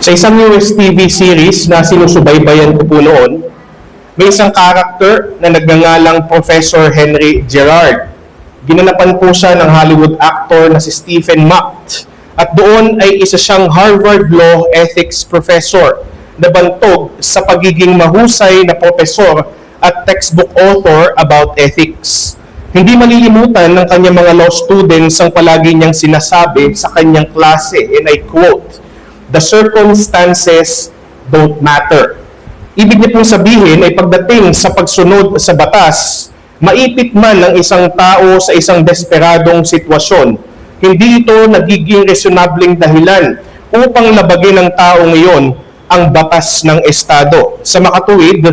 Sa isang US TV series na sinusubaybayan ko po noon, may isang character na nagngangalang Professor Henry Gerard. Ginanapan po siya ng Hollywood actor na si Stephen Macht. At doon ay isa siyang Harvard Law Ethics Professor na bantog sa pagiging mahusay na profesor at textbook author about ethics. Hindi malilimutan ng kanyang mga law students ang palagi niyang sinasabi sa kanyang klase, and I quote, "The circumstances don't matter." Ibig niya pong sabihin ay pagdating sa pagsunod sa batas, maipit man ang isang tao sa isang desperadong sitwasyon, hindi ito nagiging reasonabling dahilan upang labagin ng taong iyon ang batas ng Estado. Sa makatuwid,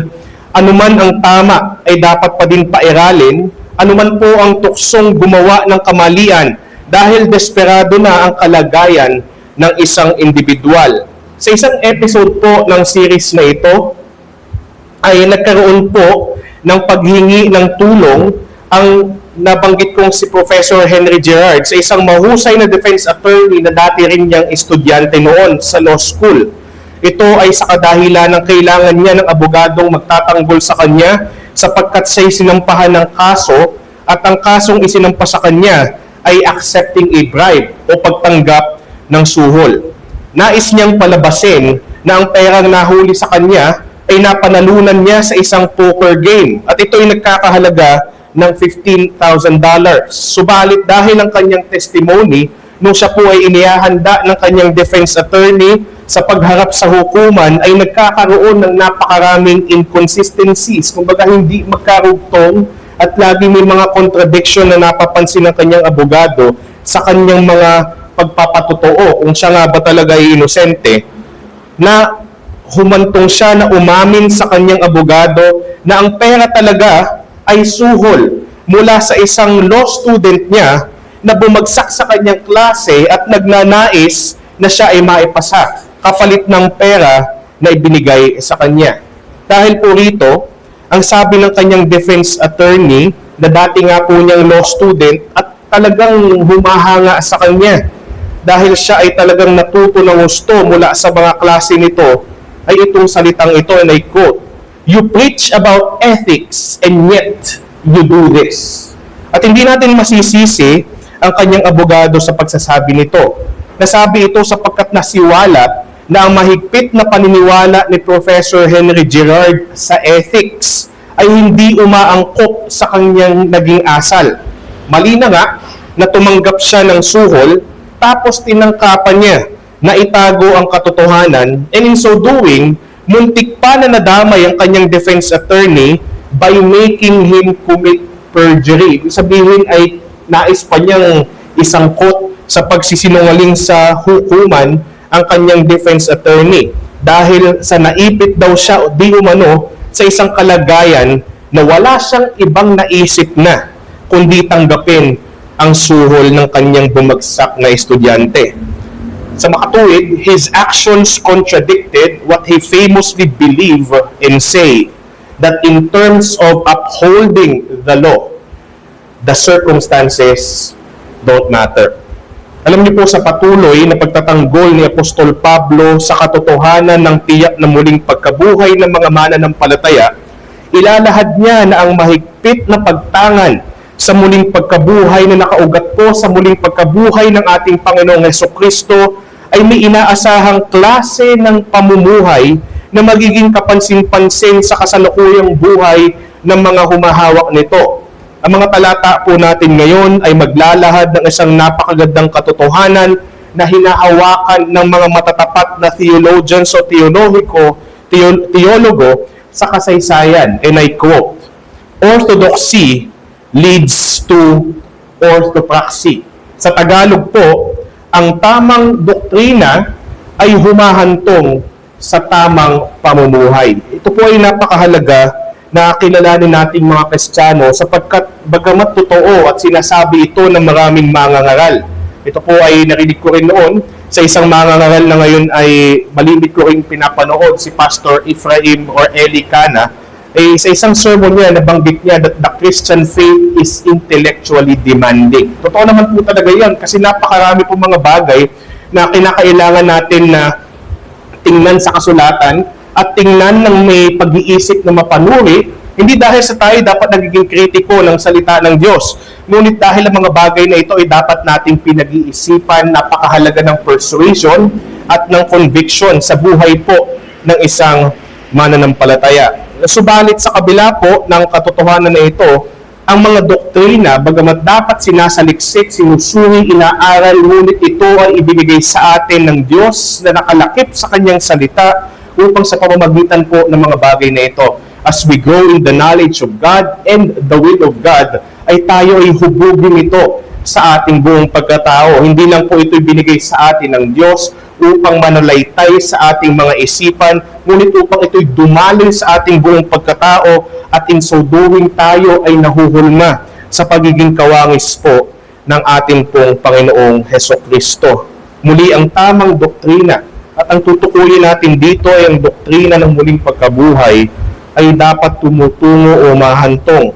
anuman ang tama ay dapat pa din pairalin, anuman po ang tuksong gumawa ng kamalian dahil desperado na ang kalagayan ng isang individual. Sa isang episode po ng series na ito, ay nagkaroon po ng paghingi ng tulong ang nabanggit kong si Professor Henry Gerard sa isang mahusay na defense attorney na dati rin niyang estudyante noon sa law school. Ito ay sa kadahilan ng kailangan niya ng abogadong magtatanggol sa kanya sapagkat siya'y sinampahan ng kaso at ang kasong isinampa sa kanya ay accepting a bribe o pagtanggap ng suhol. Nais niyang palabasin na ang perang nahuli sa kanya ay napanalunan niya sa isang poker game at ito ay nagkakahalaga ng $15,000. Subalit dahil ang kanyang testimony nung siya po ay inihahanda ng kanyang defense attorney sa pagharap sa hukuman ay nagkakaroon ng napakaraming inconsistencies, kumbaga hindi magkarugtong at lagi may mga contradiction na napapansin ng kanyang abogado sa kanyang mga pagpapatotoo kung siya nga ba talaga ay inosente, na humantong siya na umamin sa kanyang abogado na ang pera talaga ay suhol mula sa isang law student niya na bumagsak sa kanyang klase at nagnanais na siya ay maipasa kapalit ng pera na ibinigay sa kanya. Dahil po rito, ang sabi ng kanyang defense attorney na dati nga po niyang law student at talagang humahanga sa kanya dahil siya ay talagang natuto ng gusto mula sa mga klase nito, ay itong salitang ito, and I quote, "You preach about ethics and yet you do this." At hindi natin masisisi ang kanyang abogado sa pagsasabi nito. Nasabi ito sapagkat nasiwalat na ang mahigpit na paniniwala ni Professor Henry Gerard sa ethics ay hindi umaangkop sa kanyang naging asal. Mali na nga na tumanggap siya ng suhol tapos tinangkapan niya na itago ang katotohanan, and in so doing, muntik pa na nadamay ang kanyang defense attorney by making him commit perjury. Ibig sabihin ay nais pa niyang isangkot sa pagsisinungaling sa hukuman ang kanyang defense attorney dahil sa naipit daw siya o di umano sa isang kalagayan na wala siyang ibang naisip na kundi tanggapin ang suhol ng kanyang bumagsak na estudyante. Sa makatuwid, his actions contradicted what he famously believed and say, that in terms of upholding the law, the circumstances don't matter. Alam niyo po sa patuloy na pagtatanggol ni Apostol Pablo sa katotohanan ng tiyak na muling pagkabuhay ng mga mananampalataya, ilalahad niya na ang mahigpit na pagtangan sa muling pagkabuhay na nakaugat po sa muling pagkabuhay ng ating Panginoong Hesukristo ay may inaasahang klase ng pamumuhay na magiging kapansin-pansin sa kasalukuyang buhay ng mga humahawak nito. Ang mga talata po natin ngayon ay maglalahad ng isang napakagandang katotohanan na hinahawakan ng mga matatapat na theologians o teologo sa kasaysayan. And I quote, "Orthodoxy leads to orthopraxy." Sa Tagalog po, ang tamang doktrina ay humahantong sa tamang pamumuhay. Ito po ay napakahalaga na kilalanin nating mga Kristiyano sapagkat bagamat totoo at sinasabi ito ng maraming mangangaral. Ito po ay narinig ko rin noon sa isang mangangaral na ngayon ay malimit ko rin pinapanood, si Pastor Ephraim or Eli Cana. Sa isang sermon niya, nabanggit niya that the Christian faith is intellectually demanding. Totoo naman po talaga yan kasi napakarami po mga bagay na kinakailangan natin na tingnan sa kasulatan at tingnan ng may pag-iisip na mapanuri, hindi dahil sa tayo dapat nagiging kritiko ng salita ng Diyos, ngunit dahil ang mga bagay na ito ay dapat nating pinag-iisipan, napakahalaga ng persuasion at ng conviction sa buhay po ng isang mananampalataya. Subalit sa kabila po ng katotohanan na ito, ang mga doktrina, bagamat dapat sinasaliksik, sinusuri, inaaral, ngunit ito ay ibinigay sa atin ng Diyos na nakalakip sa kanyang salita upang sa pamamagitan po ng mga bagay na ito, as we grow in the knowledge of God and the will of God, ay tayo ay hubugin ito sa ating buong pagkatao. Hindi lang po ito ibinigay sa atin ng Diyos upang manalaytay sa ating mga isipan, ngunit upang ito'y dumalin sa ating buong pagkatao at in so doing tayo ay nahuhulma sa pagiging kawangis po ng ating pong Panginoong Hesukristo. Muli ang tamang doktrina at ang tutukuyin natin dito ay ang doktrina ng muling pagkabuhay ay dapat tumutungo o mahantong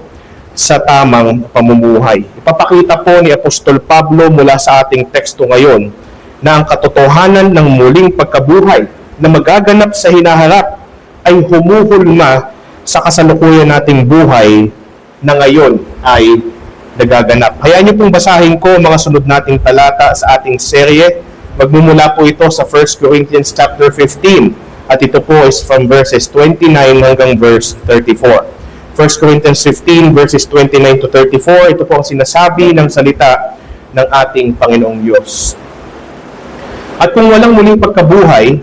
sa tamang pamumuhay. Ipapakita po ni Apostol Pablo mula sa ating teksto ngayon na ang katotohanan ng muling pagkabuhay na magaganap sa hinaharap ay humuhulma sa kasalukuyan nating buhay na ngayon ay nagaganap. Hayaan niyo pong basahin ko mga sunod nating talata sa ating serye. Magmumula po ito sa 1 Corinthians chapter 15 at ito po is from verses 29 hanggang verse 34. 1 Corinthians 15 verses 29 to 34, ito po ang sinasabi ng salita ng ating Panginoong Diyos. At kung walang muling pagkabuhay,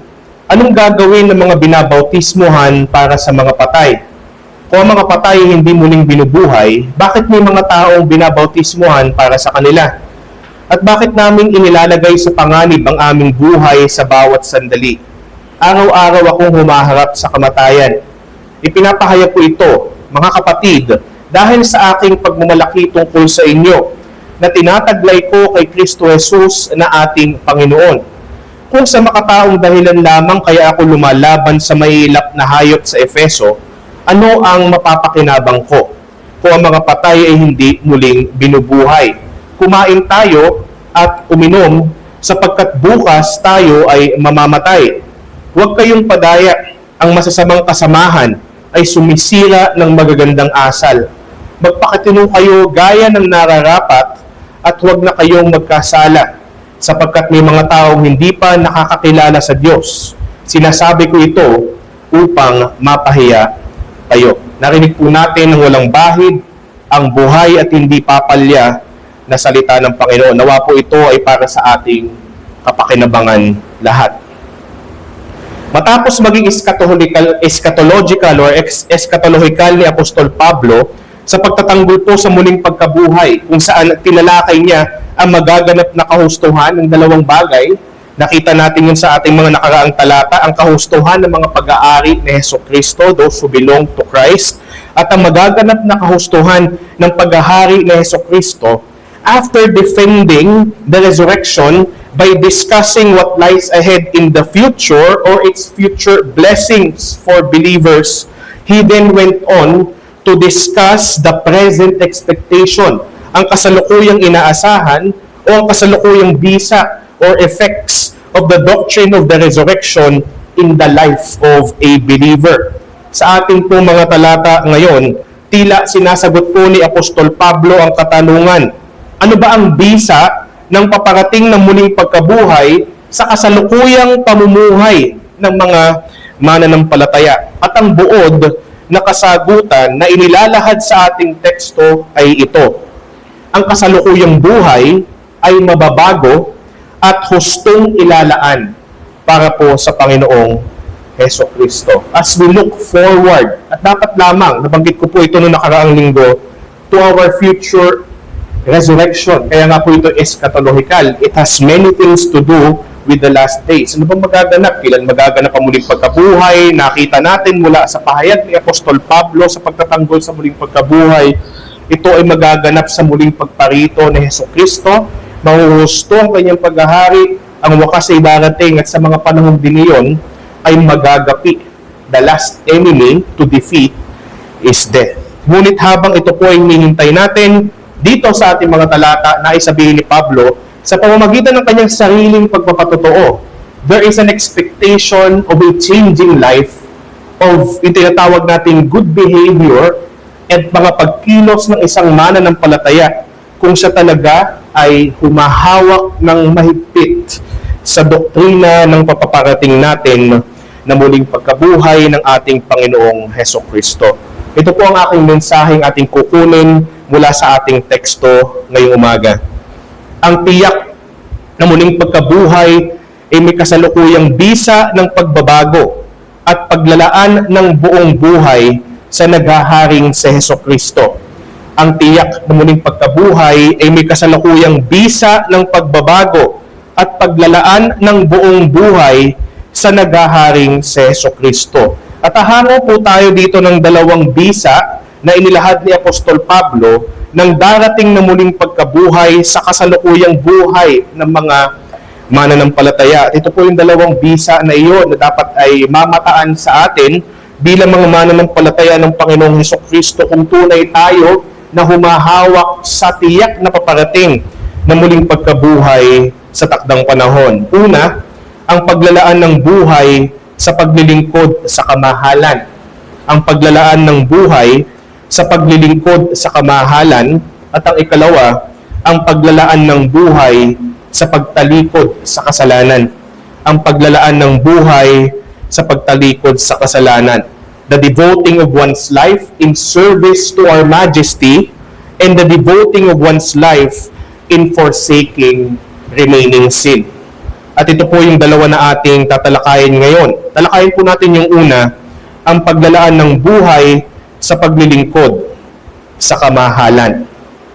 anong gagawin ng mga binabautismuhan para sa mga patay? Kung ang mga patay hindi muling binubuhay, bakit may mga taong binabautismuhan para sa kanila? At bakit namin inilalagay sa panganib ang aming buhay sa bawat sandali? Araw-araw akong humaharap sa kamatayan. Ipinapahayag ko ito, mga kapatid, dahil sa aking pagmamalaki tungkol sa inyo, na tinataglay ko kay Kristo Jesus na ating Panginoon. Kung sa makataong dahilan lamang kaya ako lumalaban sa mahihilap na hayop sa Efeso, ano ang mapapakinabang ko kung ang mga patay ay hindi muling binubuhay? Kumain tayo at uminom sapagkat bukas tayo ay mamamatay. Huwag kayong padaya, ang masasamang kasamahan ay sumisira ng magagandang asal. Magpakatino kayo gaya ng nararapat at huwag na kayong magkasala sapagkat may mga taong hindi pa nakakakilala sa Diyos. Sinasabi ko ito upang mapahiya kayo. Narinig po natin ng walang bahid ang buhay at hindi papalya na salita ng Panginoon. Nawa po ito ay para sa ating kapakinabangan lahat. Matapos maging eschatological or eschatological ni Apostol Pablo sa pagtatanggol po sa muling pagkabuhay kung saan tinalakay niya ang magaganap na kahustuhan ng dalawang bagay. Nakita natin yun sa ating mga nakaraang talata, ang kahustuhan ng mga pag-aari ni Hesukristo, those who belong to Christ, at ang magaganap na kahustuhan ng paghahari ni Hesukristo after defending the resurrection by discussing what lies ahead in the future or its future blessings for believers. He then went on to discuss the present expectation, ang kasalukuyang inaasahan o ang kasalukuyang bisa or effects of the doctrine of the resurrection in the life of a believer. Sa ating pong mga talata ngayon, tila sinasagot po ni Apostol Pablo ang katanungan, ano ba ang bisa ng paparating ng muling pagkabuhay sa kasalukuyang pamumuhay ng mga mananampalataya? At ang buod na kasagutan na inilalahad sa ating teksto ay ito. Ang kasalukuyang buhay ay mababago at hustong ilalaan para po sa Panginoong Hesukristo. As we look forward, at dapat lamang, nabanggit ko po ito noong nakaraang linggo, to our future resurrection. Kaya nga po ito eschatological. It has many things to do with the last days. Ano bang magaganap? Kailan magaganap ang muling pagkabuhay? Nakita natin mula sa pahayag ni Apostol Pablo sa pagtatanggol sa muling pagkabuhay. Ito ay magaganap sa muling pagparito ni Hesukristo. Mahuhusto ang kanyang paghahari. Ang wakas ay darating at sa mga panahon din iyon ay magagapi. The last enemy to defeat is death. Ngunit habang ito po ay hinihintay natin, dito sa ating mga talata na isabihin ni Pablo, sa pamamagitan ng kanyang sariling pagpapatotoo there is an expectation of a changing life, of yung tinatawag natin good behavior at mga pagkilos ng isang mananampalataya kung siya talaga ay humahawak ng mahigpit sa doktrina ng papaparating natin na muling pagkabuhay ng ating Panginoong Hesukristo. Ito po ang aking mensaheng ating kukunin mula sa ating teksto ngayong umaga. Ang tiyak na muling pagkabuhay ay may kasalukuyang bisa ng pagbabago at paglalaan ng buong buhay sa naghaharing si Hesukristo. Ang tiyak na muling pagkabuhay ay may kasalukuyang bisa ng pagbabago at paglalaan ng buong buhay sa naghaharing si Hesukristo. At hahango po tayo dito ng dalawang bisa na inilahad ni Apostol Pablo ng darating na muling pagkabuhay sa kasalukuyang buhay ng mga mananampalataya. At ito po yung dalawang bisa na iyon na dapat ay mamataan sa atin bilang mga mananampalataya ng Panginoong Hesukristo kung tunay tayo na humahawak sa tiyak na paparating na muling pagkabuhay sa takdang panahon. Una, ang paglalaan ng buhay sa paglilingkod sa kamahalan. Ang paglalaan ng buhay sa paglilingkod sa kamahalan. At ang ikalawa, ang paglalaan ng buhay sa pagtalikod sa kasalanan. Ang paglalaan ng buhay sa pagtalikod sa kasalanan. The devoting of one's life in service to our Majesty and the devoting of one's life in forsaking remaining sin. At ito po yung dalawa na ating tatalakayin ngayon. Talakayin po natin yung una, ang paglalaan ng buhay sa paglilingkod sa kamahalan.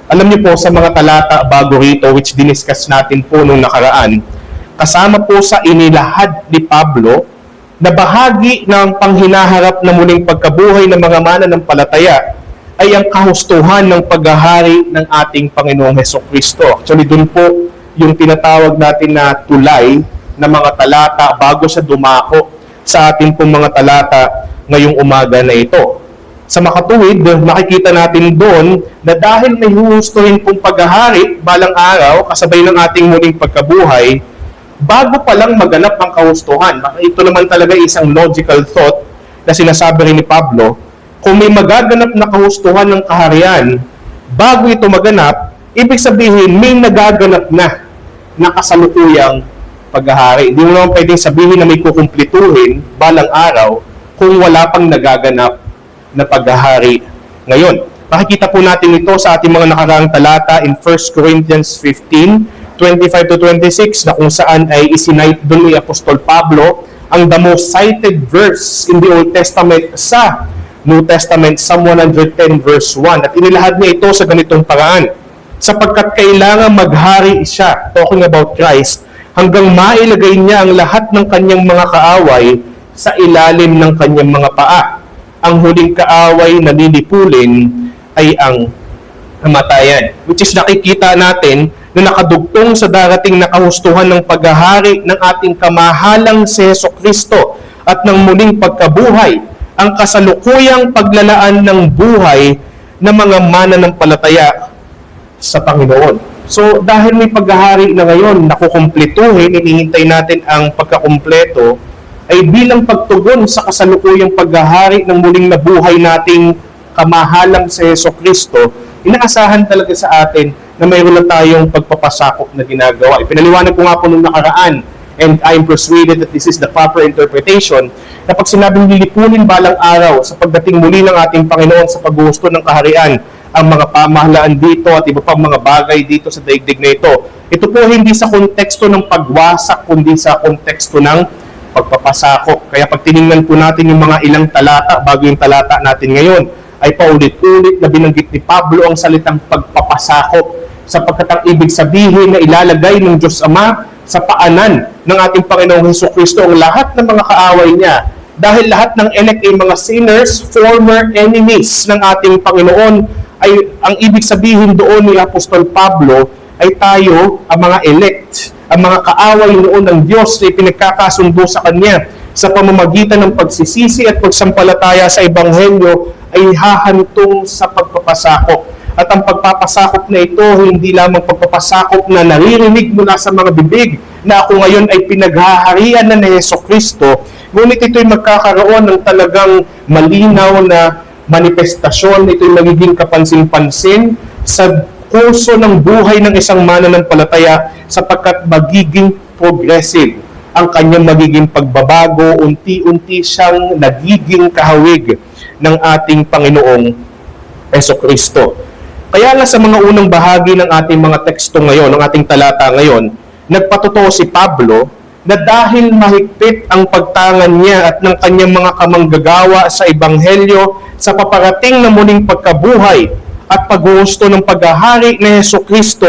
Alam niyo po sa mga talata bago rito which diniscuss natin po nung nakaraan, kasama po sa inilahad ni Pablo na bahagi ng panghinaharap na muling pagkabuhay ng mga mananampalataya ay ang kahustuhan ng paghahari ng ating Panginoong Hesukristo. Actually, dun po yung tinatawag natin na tulay na mga talata bago siya dumako sa ating pong mga talata ngayong umaga na ito. Sa makatuwid, makikita natin doon na dahil may huhustuhin pong paghahari balang araw kasabay ng ating muling pagkabuhay, bago pa lang maganap ang kahustuhan. Ito naman talaga isang logical thought na sinasabi rin ni Pablo, kung may magaganap na kahustuhan ng kaharian, bago ito maganap, ibig sabihin may nagaganap na kasalukuyang paghahari. Hindi mo naman pwedeng sabihin na may kukumplituhin balang araw kung wala pang nagaganap na paghahari ngayon. Makikita po natin ito sa ating mga nakaraang talata in 1 Corinthians 15, 25 to 26 na kung saan ay isinite doon ni Apostol Pablo ang the most cited verse in the Old Testament sa New Testament, Psalm 110 verse 1. At inilahad niya ito sa ganitong paraan. Sapagkat kailangan maghari siya, talking about Christ, hanggang mailagay niya ang lahat ng kanyang mga kaaway sa ilalim ng kanyang mga paa. Ang huling kaaway na lilipulin ay ang kamatayan. Which is nakikita natin na nakadugtong sa darating na kahustuhan ng paghahari ng ating kamahalang si Hesukristo at ng muling pagkabuhay, ang kasalukuyang paglalaan ng buhay ng mga mananampalataya sa Panginoon. So, dahil may paghahari na ngayon, nakukumpletuhin, hinihintay natin ang pagkakumpleto, ay bilang pagtugon sa kasalukuyang paghahari ng muling nabuhay nating kamahalang si Hesukristo, inaasahan talaga sa atin na mayroon na tayong pagpapasakop na ginagawa. Ipinaliwanag ko nga po nung nakaraan, and I am persuaded that this is the proper interpretation, na pag sinabing lilipunin balang araw sa pagdating muli ng ating Panginoon sa paggusto ng kaharian, ang mga pamahalaan dito at iba pang mga bagay dito sa daigdig na ito. Ito po hindi sa konteksto ng pagwasak, kundi sa konteksto ng pagpapasakop. Kaya pag tiningnan po natin yung mga ilang talata, bago yung talata natin ngayon, ay paulit-ulit na binanggit ni Pablo ang salitang pagpapasakop, sapagkat ang ibig sabihin na ilalagay ng Diyos Ama sa paanan ng ating Panginoong Hesukristo ang lahat ng mga kaaway niya. Dahil lahat ng elect ay mga sinners, former enemies ng ating Panginoon, ay ang ibig sabihin doon ni Apostol Pablo ay tayo, ang mga elect, ang mga kaaway noon ng Diyos na pinagkakasundo sa Kanya sa pamamagitan ng pagsisisi at pagsampalataya sa Ebanghelyo ay hahantong sa pagpapasakop. At ang pagpapasakop na ito, hindi lamang pagpapasakop na naririnig mula sa mga bibig na ako ngayon ay pinaghaharian na ni Jesucristo, ngunit ito'y magkakaroon ng talagang malinaw na manifestasyon, ito'y magiging kapansin-pansin sa kurso ng buhay ng isang mananampalataya sapagkat magiging progressive ang kanyang magiging pagbabago, unti-unti siyang nagiging kahawig ng ating Panginoong Jesucristo. Kaya nga sa mga unang bahagi ng ating mga teksto ngayon, ng ating talata ngayon, nagpatotoo si Pablo na dahil mahigpit ang pagtangan niya at ng kanyang mga kamanggagawa sa Ebanghelyo sa paparating na muling pagkabuhay at paggusto ng paghahari ni Jesucristo,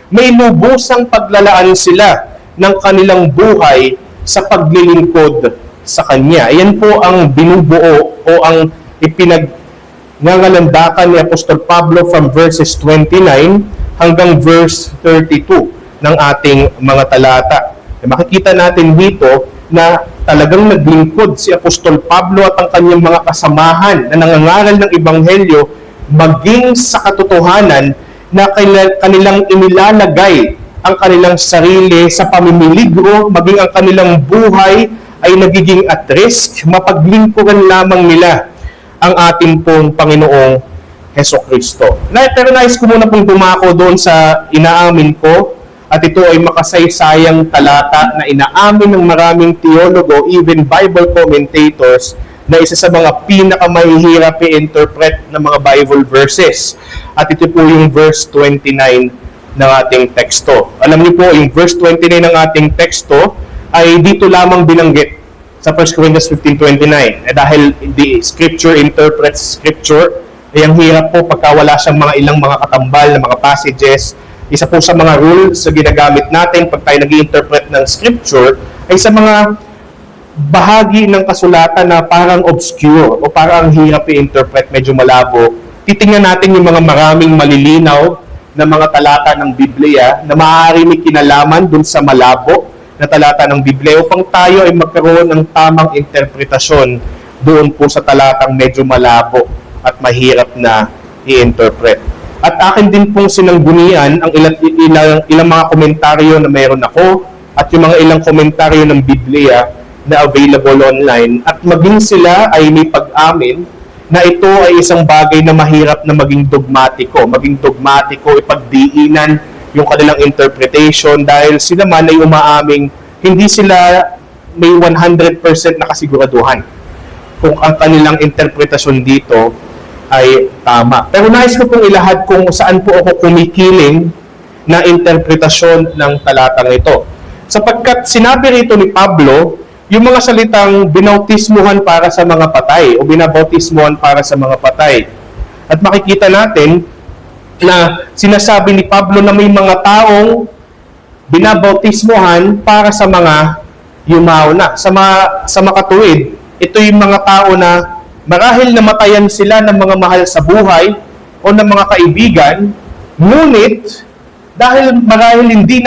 may lubusang paglalaan sila ng kanilang buhay sa paglilingkod sa Kanya. Yan po ang binubuo o ang ipinagngangalandakan ni Apostol Pablo from verses 29 hanggang verse 32 ng ating mga talata. Makikita natin dito na talagang naglingkod si Apostol Pablo at ang kanyang mga kasamahan na nangangaral ng Ebanghelyo maging sa katotohanan na kanilang inilalagay ang kanilang sarili sa pamimiligro, maging ang kanilang buhay ay nagiging at risk, mapaglingkuran lamang nila ang ating pong Panginoong Jesucristo. Pero nais ko muna pong dumako doon sa inaamin ko, at ito ay makasaysayang talata na inaamin ng maraming teologo, even Bible commentators, na isa sa mga pinakamahihirap i-interpret ng mga Bible verses. At ito po yung verse 29 ng ating teksto. Alam niyo po, yung verse 29 ng ating teksto ay dito lamang binanggit sa 1 Corinthians 15:29. Dahil the Scripture interprets Scripture, ay ang hirap po pagka wala siyang mga ilang mga katambal na mga passages. Isa po sa mga rules na ginagamit natin pag tayo nag-i-interpret ng Scripture ay sa mga bahagi ng kasulatan na parang obscure o parang hirap i-interpret, medyo malabo. Titingnan natin yung mga maraming malilinaw na mga talata ng Biblia na maaari may kinalaman dun sa malabo na talata ng Biblia upang tayo ay magkaroon ng tamang interpretasyon doon po sa talatang medyo malabo at mahirap na i-interpret. At akin din pong sinanggunian ang ilang mga komentaryo na mayroon ako at yung mga ilang komentaryo ng Biblia na available online, at maging sila ay may pag-amin na ito ay isang bagay na mahirap na maging dogmatiko, ipagdiinan yung kanilang interpretation dahil sila man ay umaaming hindi sila may 100% na kasiguraduhan kung ang kanilang interpretasyon dito ay tama. Pero nais ko pong ilahad kung saan po ako kumikiling na interpretasyon ng talatang ito. Sapagkat sinabi rito ni Pablo, yung mga salitang binautismuhan para sa mga patay o binabautismuhan para sa mga patay. At makikita natin na sinasabi ni Pablo na may mga taong binabautismuhan para sa mga yumao na. Sa makatuwid, ito yung mga tao na marahil namatayan sila ng mga mahal sa buhay o ng mga kaibigan, ngunit dahil marahil hindi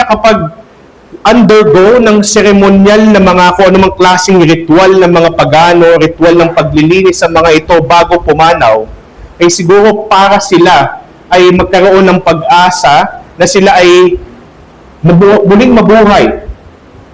undergo ng seremonyal na mga kung anumang klaseng ritual ng mga pagano, ritual ng paglilinis sa mga ito bago pumanaw, ay siguro para sila ay magkaroon ng pag-asa na sila ay muling mabuhay.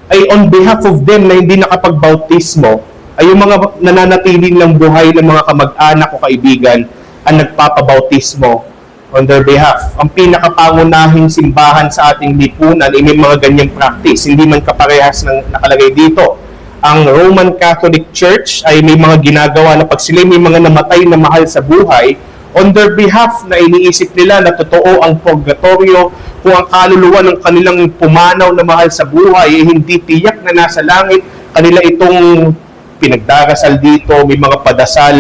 Ay on behalf of them na hindi nakapagbautismo, ay yung mga nananatiling ng buhay ng mga kamag-anak o kaibigan ang nagpapabautismo on their behalf. Ang pinakapangunahing simbahan sa ating lipunan ay may mga ganyang practice, hindi man kaparehas ng nakalagay dito. Ang Roman Catholic Church ay may mga ginagawa na pag sila may mga namatay na mahal sa buhay, on their behalf na iniisip nila na totoo ang purgatorio, kung ang kaluluwa ng kanilang pumanaw na mahal sa buhay ay hindi tiyak na nasa langit, kanila itong pinagdarasal dito, may mga padasal,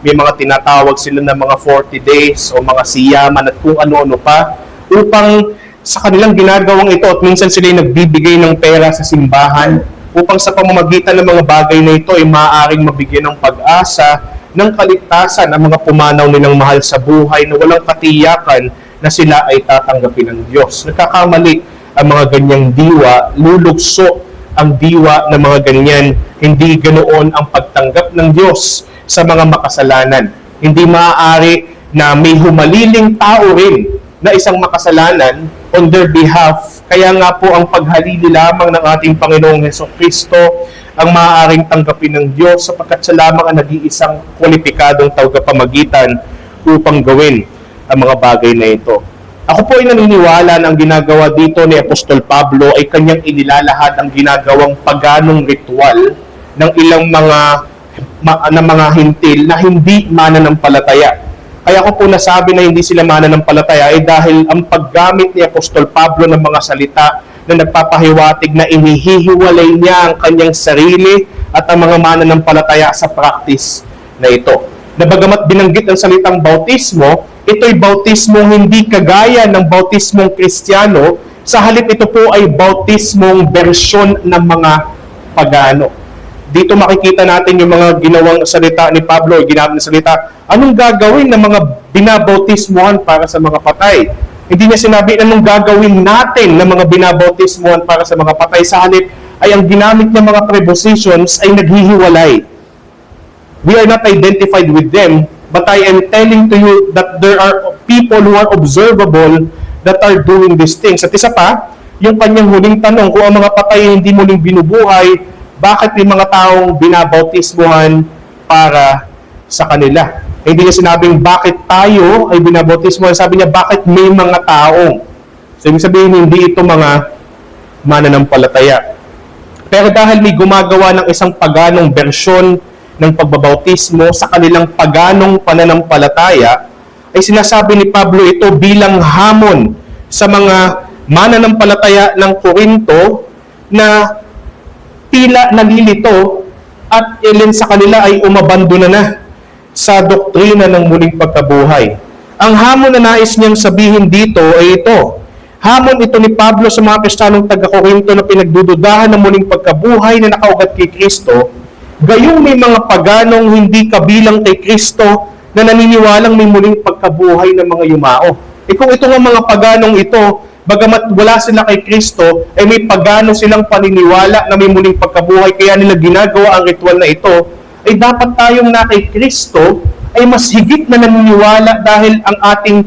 may mga tinatawag sila na mga 40 days o mga siyaman at kung ano-ano pa upang sa kanilang ginagawang ito, at minsan sila nagbibigay ng pera sa simbahan upang sa pamamagitan ng mga bagay na ito ay maaaring mabigyan ng pag-asa ng kaligtasan ang mga pumanaw nilang mahal sa buhay na walang katiyakan na sila ay tatanggapin ng Diyos. Nagkakamali ang mga ganyang diwa, lulugso ang diwa ng mga ganyan. Hindi ganoon ang pagtanggap ng Diyos sa mga makasalanan. Hindi maaari na may humaliling tao rin na isang makasalanan o on their behalf. Kaya nga po ang paghalili lamang ng ating Panginoong Hesukristo ang maaaring tanggapin ng Diyos sapagkat siya lamang ang nag-iisang kwalipikadong tagapamagitan upang gawin ang mga bagay na ito. Ako po ay naniniwala na ang ginagawa dito ni Apostol Pablo ay kanyang inilalahad ang ginagawang paganong ritual ng ilang mga hintil na hindi mananampalataya. Kaya ko po nasabi na hindi sila mananampalataya ay dahil ang paggamit ni Apostol Pablo ng mga salita na nagpapahiwatig na inihihiwalay niya ang kanyang sarili at ang mga mananampalataya sa practice na ito. Na bagamat binanggit ang salitang bautismo, ito'y bautismong hindi kagaya ng bautismong Kristiyano, sa halip ito po ay bautismong bersyon ng mga pagano. Dito makikita natin yung mga ginawang salita ni Pablo, ginamit na salita, anong gagawin ng mga binabautismuhan para sa mga patay? Hindi niya sinabi anong gagawin natin ng mga binabautismuhan para sa mga patay. Sa halip ay ang ginamit ng mga prepositions ay naghihiwalay. We are not identified with them, but I am telling to you that there are people who are observable that are doing these things. At isa pa, yung kanyang huling tanong, kung ang mga patay hindi muling binubuhay, bakit may mga taong binabautismuhan para sa kanila? Hindi niya sinabing bakit tayo ay binabautismuhan. Sabi niya bakit may mga taong. So, ibig sabihin hindi ito mga mananampalataya. Pero dahil may gumagawa ng isang paganong bersyon ng pagbabautismo sa kanilang paganong pananampalataya, ay sinasabi ni Pablo ito bilang hamon sa mga mananampalataya ng Korinto na tila naglilito at ilan sa kanila ay umabandona na sa doktrina ng muling pagkabuhay. Ang hamon na nais niyang sabihin dito ay ito. Hamon ito ni Pablo sa mga Kristiyanong taga-Korinto na pinagdududahan ng muling pagkabuhay na nakaugat kay Kristo, gayong may mga paganong hindi kabilang kay Kristo na naniniwalang may muling pagkabuhay ng mga yumao. Kung ito nga mga paganong ito, bagamat wala sila kay Kristo, ay may pagano silang paniniwala na may muling pagkabuhay, kaya nila ginagawa ang ritual na ito, ay dapat tayong na kay Kristo ay mas higit na naniniwala dahil ang ating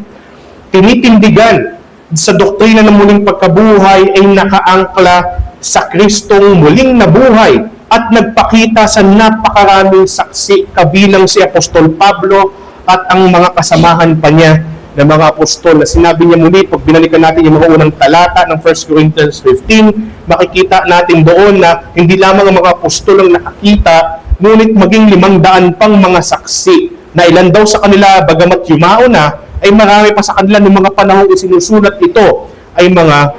tinitindigan sa doktrina ng muling pagkabuhay ay nakaangkla sa Kristong muling nabuhay at nagpakita sa napakaraming saksi kabilang si Apostol Pablo at ang mga kasamahan pa niya ng mga apostol na sinabi niya muli, pag binalikan natin yung mga unang talata ng 1 Corinthians 15, makikita natin doon na hindi lamang ang mga apostol ang nakakita, ngunit maging 500 pang mga saksi na ilan daw sa kanila bagamat yumao na, ay marami pa sa kanila ng mga panahong isinusulat ito ay mga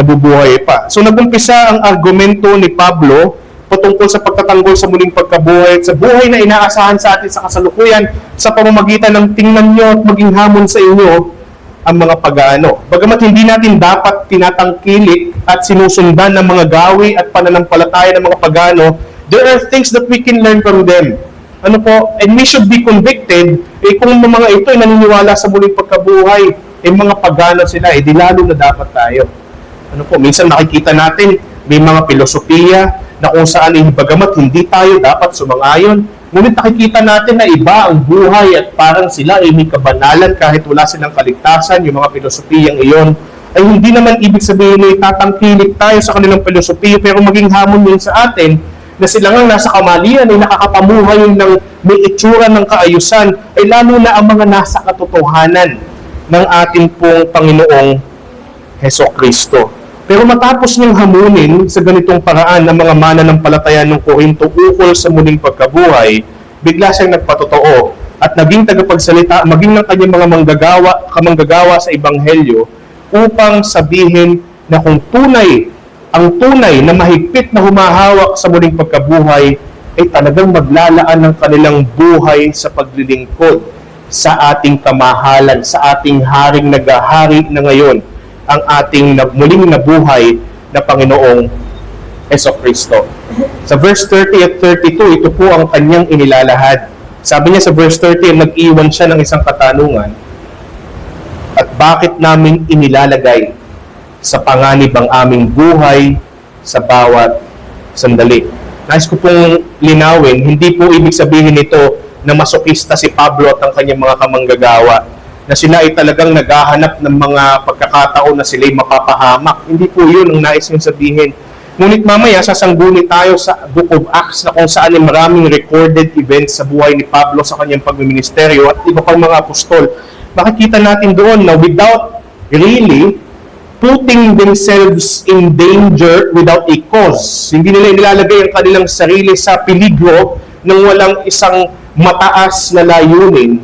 nabubuhay pa. So nagumpisa ang argumento ni Pablo patungkol sa pagtatanggol sa muling pagkabuhay at sa buhay na inaasahan sa atin sa kasalukuyan sa pamamagitan ng tingnan nyo at maging hamon sa inyo ang mga pag-aano. Bagamat hindi natin dapat tinatangkilik at sinusundan ng mga gawi at pananampalataya ng mga pag-aano, there are things that we can learn from them. Ano po? And we should be convicted kung mga ito ay naniniwala sa muling pagkabuhay, mga pag-aano sila, di lalo na dapat tayo. Ano po? Minsan nakikita natin may mga filosofiya na kung saan bagamat hindi tayo dapat sumang-ayon, ngunit nakikita natin na iba ang buhay at parang sila ay may kabanalan kahit wala silang kaligtasan. Yung mga filosofiyang iyon ay hindi naman ibig sabihin na itatangkilik tayo sa kanilang filosofiya, pero maging hamon yun sa atin na sila nga nasa kamalian ay nakakapamuhay ng may itsura ng kaayusan, ay lalo na ang mga nasa katotohanan ng ating pong Panginoong Hesukristo. Pero matapos niyang hamunin sa ganitong paraan ng mga mananampalataya ng Korinto ukol sa muling pagkabuhay, bigla siyang nagpatotoo at naging tagapagsalita, maging ng kanyang mga kamanggagawa sa Ebanghelyo upang sabihin na kung ang tunay na mahigpit na humahawak sa muling pagkabuhay ay talagang maglalaan ng kanilang buhay sa paglilingkod sa ating kamahalan, sa ating haring nagahari na ngayon, ang ating muling nabuhay na Panginoong Hesukristo. Sa verse 30 at 32, ito po ang kanyang inilalahad. Sabi niya sa verse 30, nag-iwan siya ng isang katanungan, at bakit namin inilalagay sa panganib ang aming buhay sa bawat sandali? Nais ko pong linawin, hindi po ibig sabihin nito na masokista si Pablo at ang kanyang mga kamanggagawa. na sila ay talagang naghahanap ng mga pagkakataon na sila'y mapapahamak. Hindi po yun ang nais niyong sabihin. Ngunit mamaya, sasangguni tayo sa Book of Acts na kung saan ay maraming recorded events sa buhay ni Pablo sa kanyang pagmiministeryo at iba pang mga apostol. Makikita natin doon na without really putting themselves in danger without a cause. Hindi nila nilalagay ang kanilang sarili sa peligro nang walang isang mataas na layunin,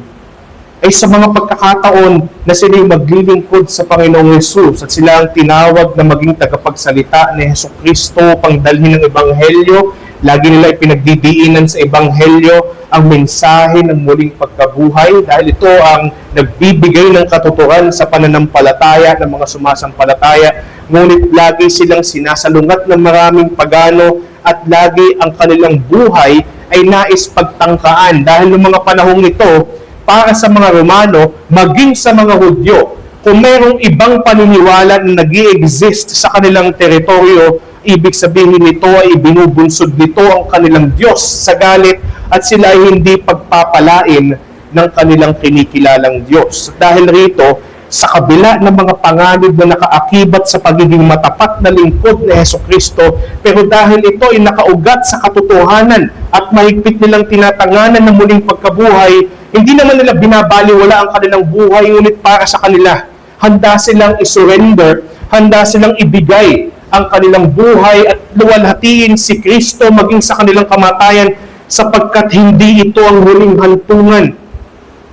ay sa mga pagkakataon na sila maglilingkod sa Panginoong Hesus at sila ang tinawag na maging tagapagsalita ni Hesukristo, pangdalhin ng Ebanghelyo. Lagi nila ipinagdidiinan sa Ebanghelyo ang mensahe ng muling pagkabuhay dahil ito ang nagbibigay ng katuturan sa pananampalataya ng mga sumasampalataya. Ngunit lagi silang sinasalungat ng maraming pagano at lagi ang kanilang buhay ay nais pagtangkaan dahil ng mga panahong ito para sa mga Romano, maging sa mga Hudyo. Kung mayroong ibang paniniwala na nag-i-exist sa kanilang teritoryo, ibig sabihin nito ay ibinubunsod nito ang kanilang Diyos sa galit at sila ay hindi pagpapalain ng kanilang kinikilalang Diyos. Dahil rito, sa kabila ng mga panganib na nakaakibat sa pagiging matapat na lingkod ni Hesukristo, pero dahil ito ay nakaugat sa katotohanan at mahigpit nilang tinatanganan ng muling pagkabuhay, hindi naman nila binabaliwala ang kanilang buhay, ngunit para sa kanila, handa silang isurrender, handa silang ibigay ang kanilang buhay at luwalhatiin si Kristo maging sa kanilang kamatayan sapagkat hindi ito ang huling hantungan.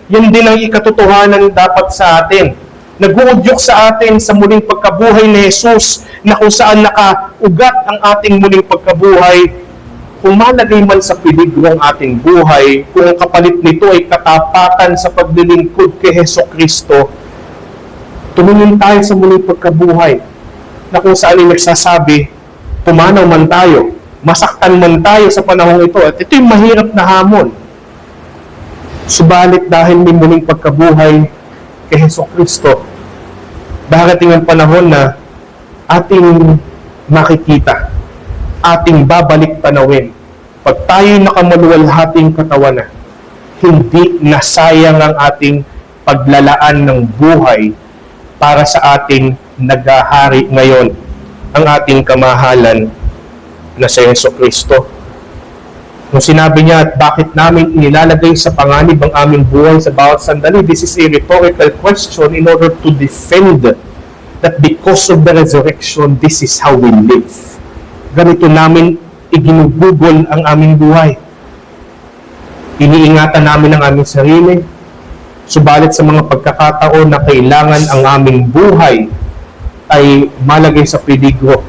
Yan din ang ikatotohanan dapat sa atin. Nag-uudyok sa atin sa muling pagkabuhay ni Jesus na kung saan nakaugat ang ating muling pagkabuhay, kung malagay man sa peligro ang ating buhay, kung ang kapalit nito ay katapatan sa paglilingkod kay Hesukristo, tumingin tayo sa muling pagkabuhay na kung saan ay nagsasabi, pumanaw man tayo, masaktan man tayo sa panahong ito, at ito yung mahirap na hamon. Subalit dahil may muling pagkabuhay kay Hesukristo, darating ang panahon na ating makikita, ating babalik panawin. Pag tayo nakamaluwalhating katawan na, hindi nasayang ang ating paglalaan ng buhay para sa ating naghahari ngayon, ang ating kamahalan na si Hesukristo. Nung sinabi niya, at bakit namin inilalagay sa panganib ang aming buhay sa bawat sandali, this is a rhetorical question in order to defend that because of the resurrection, this is how we live. Ganito namin iginugugol ang aming buhay. Iniingatan namin ang aming sarili, subalit sa mga pagkakataon na kailangan ang aming buhay ay malagay sa peligro.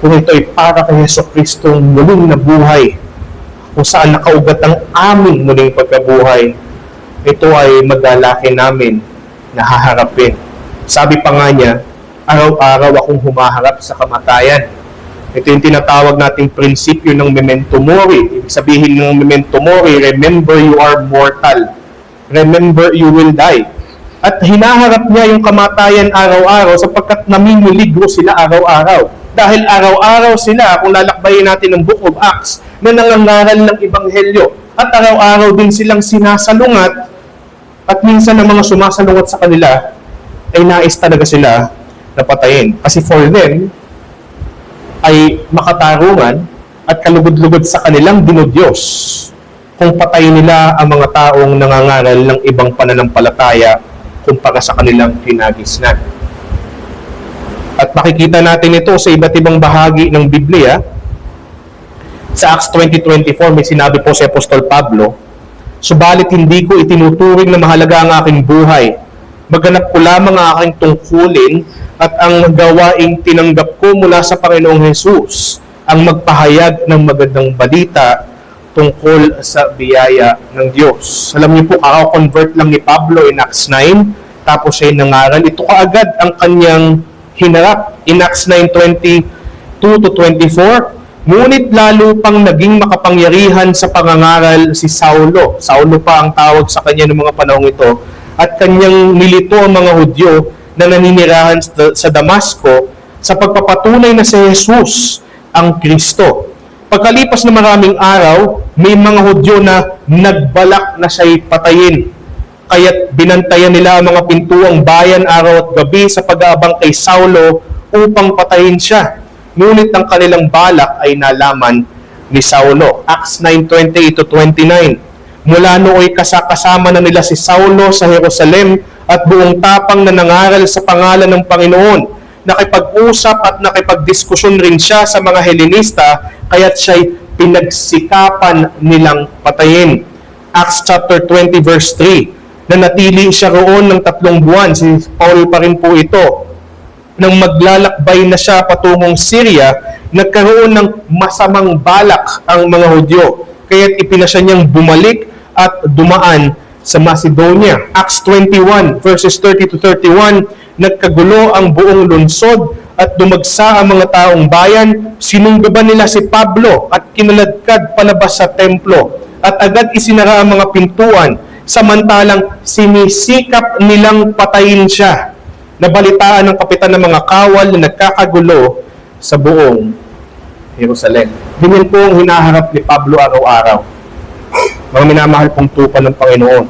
Kung ito ay para kay Hesukristo muling na buhay, kung saan nakaugat ang aming muling pagkabuhay, ito ay maglalaki namin na haharapin. Sabi pa nga niya, araw-araw akong humaharap sa kamatayan. Ito yung tinatawag nating prinsipyo ng memento mori. Ibig sabihin ng memento mori, remember you are mortal. Remember you will die. At hinaharap niya yung kamatayan araw-araw sapagkat namimiligro sila araw-araw. Dahil araw-araw sila, kung lalakbayin natin ng Book of Acts, na nangangaral ng Ebanghelyo. At araw-araw din silang sinasalungat at minsan ang mga sumasalungat sa kanila ay nais talaga sila na patayin. Kasi for them, ay makatarungan at kalugod-lugod sa kanilang dinodiyos kung patayin nila ang mga taong nangangaral ng ibang pananampalataya kumpara sa kanilang kinagisnan. At makikita natin ito sa iba't ibang bahagi ng Biblia. Sa Acts 20:24, may sinabi po si Apostol Pablo, subalit hindi ko itinuturing na mahalaga ang aking buhay. Maganap ko lamang ang aking tungkulin at ang gawaing tinanggap ko mula sa Panginoong Hesus, ang magpahayag ng magandang balita tungkol sa biyaya ng Diyos. Alam niyo po, convert lang ni Pablo in Acts 9, tapos siya nangaral. Ito kaagad ang kanyang hinarap in Acts 9:22-24. Ngunit lalo pang naging makapangyarihan sa pangangaral si Saulo. Saulo pa ang tawag sa kanya ng mga panahong ito. At kanyang nilito ang mga Hudyo na naninirahan sa Damasco sa pagpapatunay na si Jesus ang Kristo. Pagkalipas ng maraming araw, may mga Hudyo na nagbalak na siya'y patayin. kaya't binantayan nila ang mga pintuang bayan araw at gabi sa pag-aabang kay Saulo upang patayin siya. Ngunit ang kanilang balak ay nalaman ni Saulo. Acts 9:28-29. Mula nooy kasama na nila si Saulo sa Jerusalem at buong tapang na nangaral sa pangalan ng Panginoon. Nakipag-usap at nakipagdiskusyon rin siya sa mga Helenista, kaya't siya'y pinagsikapan nilang patayin. Acts chapter 20 verse 3. Nanatili siya roon ng 3 buwan. Si Paul pa rin po ito. Nang maglalakbay na siya patungong Syria, nagkaroon ng masamang balak ang mga Hudyo. Kaya't ipinasya niyang bumalik at dumaan sa Macedonia. Acts 21 verses 30-31, nagkagulo ang buong lungsod at dumagsa ang mga taong bayan. Sinunggaban nila si Pablo at kinaladkad palabas sa templo at agad isinara ang mga pintuan, samantalang sinisikap nilang patayin siya. Nabalitaan ng kapitan ng mga kawal na nagkakagulo sa buong Jerusalem. Ganyan po ang hinaharap ni Pablo araw-araw. Mga minamahal pong tupa ng Panginoon,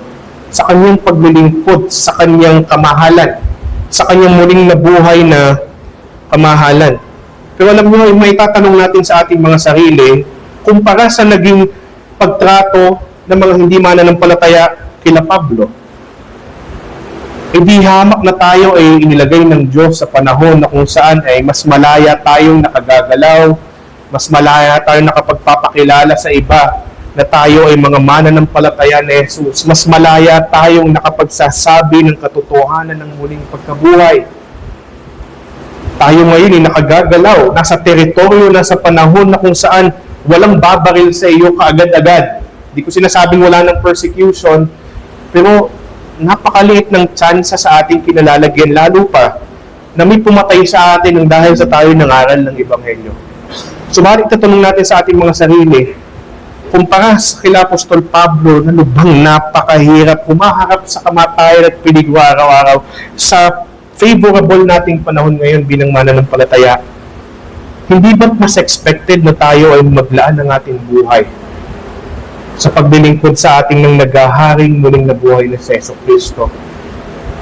sa kanyang paglilingkod, sa kanyang kamahalan, sa kanyang muling nabuhay na kamahalan. Pero alam niyo, may tatanong natin sa ating mga sarili, kumpara sa naging pagtrato ng mga hindi mananampalataya kila Pablo, hindi hamak na tayo ay inilagay ng Diyos sa panahon na kung saan ay mas malaya tayong nakagagalaw, mas malaya tayong nakapagpapakilala sa iba na tayo ay mga mananampalataya ni Jesus. Mas malaya tayong nakapagsasabi ng katotohanan ng muling pagkabuhay. Tayo ngayon ay nakagagalaw, nasa teritoryo, nasa panahon na kung saan walang babaril sa iyo kaagad-agad. Hindi ko sinasabing wala ng persecution, pero napakaliit ng tsansa sa ating kinalalagyan, lalo pa na may pumatay sa atin ng dahil sa tayo nangaral ng Ebanghelyo. Subalit tatanong natin sa ating mga sarili, kumpara sa kila Apostol Pablo na lubhang napakahirap, humaharap sa kamatayan at peligro araw-araw, sa favorable nating panahon ngayon bilang mananampalataya, hindi ba't mas expected na tayo ay maglaan ng ating buhay sa paglilingkod sa ating nang naghaharing muling nabuhay na si Jesu Kristo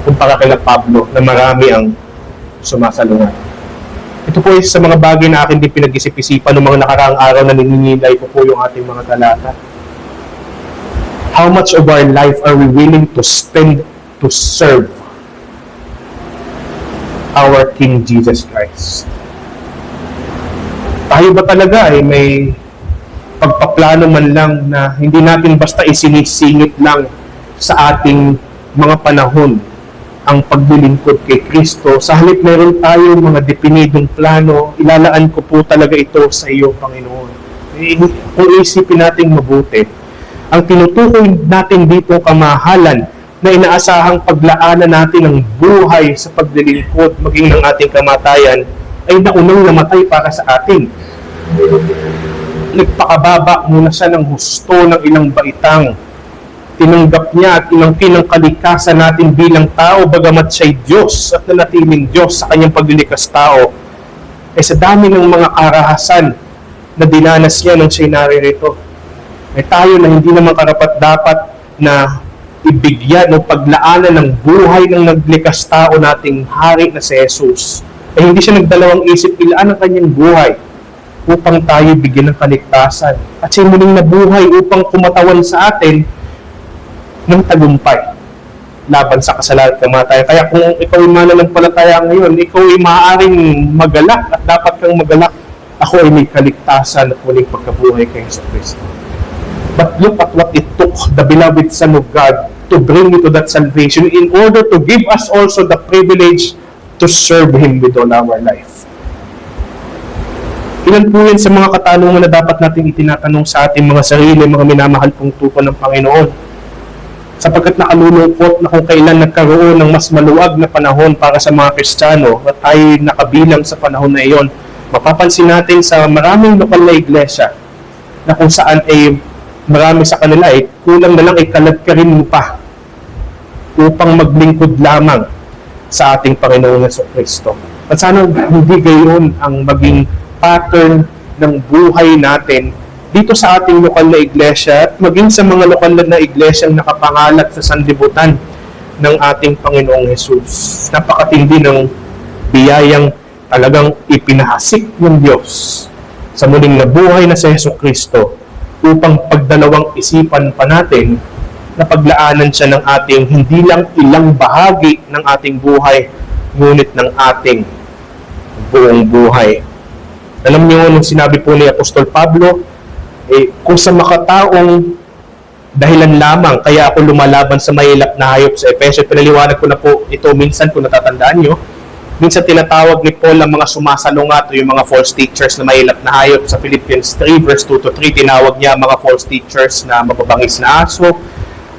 kumpara kila Pablo na marami ang sumasalungat? Ito po ay sa mga bagay na akin din pinag-isip-isipan noong mga nakaraang araw na nininilay ko po yung ating mga talata. How much of our life are we willing to spend to serve our King Jesus Christ? Tayo ba talaga ay may pagpaplano man lang na hindi natin basta isinisingit lang sa ating mga panahon ang paglilingkod kay Kristo? Sa halip meron tayong mga definidong plano, ilalaan ko po talaga ito sa iyo, Panginoon. Kung isipin natin mabuti, ang tinutukoy natin dito kamahalan na inaasahang paglaanan natin ng buhay sa paglilingkod maging ng ating kamatayan ay naunang namatay para sa atin. Nagpakababa muna siya ng husto ng ilang baitang. Tinanggap niya at inangkin ang kalikasan natin bilang tao, bagamat siya'y Diyos at nanatiling Diyos sa kanyang paglilikas tao. Sa dami ng mga karahasan na dinanas niya nung siya'y naririto, tayo na hindi naman karapat-dapat na ibigyan o paglaanan ng buhay ng naglikas tao nating hari na si Jesus. Hindi siya nagdalawang isip ilaan ang kanyang buhay upang tayo bigyan ng kaligtasan. At siya muling nabuhay upang kumatawan sa atin ng tagumpay laban sa kasalanan at kamatayan. Kaya kung ikaw ay mananampalataya ngayon, ikaw ay maaaring magalak at dapat kang magalak. Ako ay may kaligtasan at muling pagkabuhay kay Jesus Kristo. But look at what it took the beloved Son of God to bring me to that salvation in order to give us also the privilege to serve Him with all our life. Ilan po yan sa mga katanungan na dapat natin itinatanong sa ating mga sarili, mga minamahal pong tupa ng Panginoon. Sapagkat nakalulungkot na kung kailan nagkaroon ng mas maluwag na panahon para sa mga Kristiyano at tayo nakabilang sa panahon na iyon, mapapansin natin sa maraming lokal na iglesia na kung saan ay marami sa kanila ay kulang na lang ay kaladkarin mo pa upang maglingkod lamang sa ating Panginoon Hesus Kristo. At sana hindi gayon ang maging pattern ng buhay natin dito sa ating lokal na iglesia at maging sa mga lokal na iglesyang nakapangalat sa sanlibutan ng ating Panginoong Jesus. Napakatindi ng biyayang talagang ipinahasik ng Diyos sa muling nabuhay na si Jesucristo upang pagdalawang isipan pa natin na paglaanan siya ng ating hindi lang ilang bahagi ng ating buhay, ngunit ng ating buong buhay. Alam niyo, nung sinabi po ni Apostol Pablo, kung sa makataong dahilan lamang kaya ako lumalaban sa mahilap na hayop sa Efeso, pinaliwanag ko na po ito minsan kung natatandaan nyo. Minsan tinatawag ni Paul ang mga sumasalungat o yung mga false teachers na mahilap na hayop. Sa Philippians 3 verse 2 to 3, tinawag niya mga false teachers na mababangis na aso.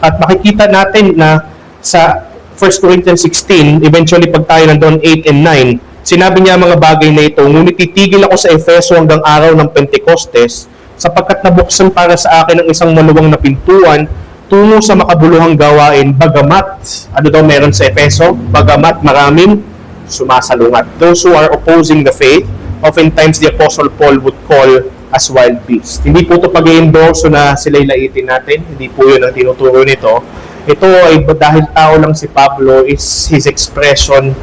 At makikita natin na sa 1 Corinthians 16, eventually pag tayo nandun 8 and 9, sinabi niya mga bagay na ito, ngunit titigil ako sa Efeso hanggang araw ng Pentecostes, sapagkat nabuksan para sa akin ang isang maluwang na pintuan tungo sa makabuluhang gawain, bagamat, ano daw meron sa Efeso? Bagamat maraming sumasalungat. Those who are opposing the faith, oftentimes the Apostle Paul would call as wild beasts. Hindi po ito pag-i-endorse na sila'y laitin natin. Hindi po yun ang tinuturo nito. Ito ay dahil tao lang si Pablo, is his expression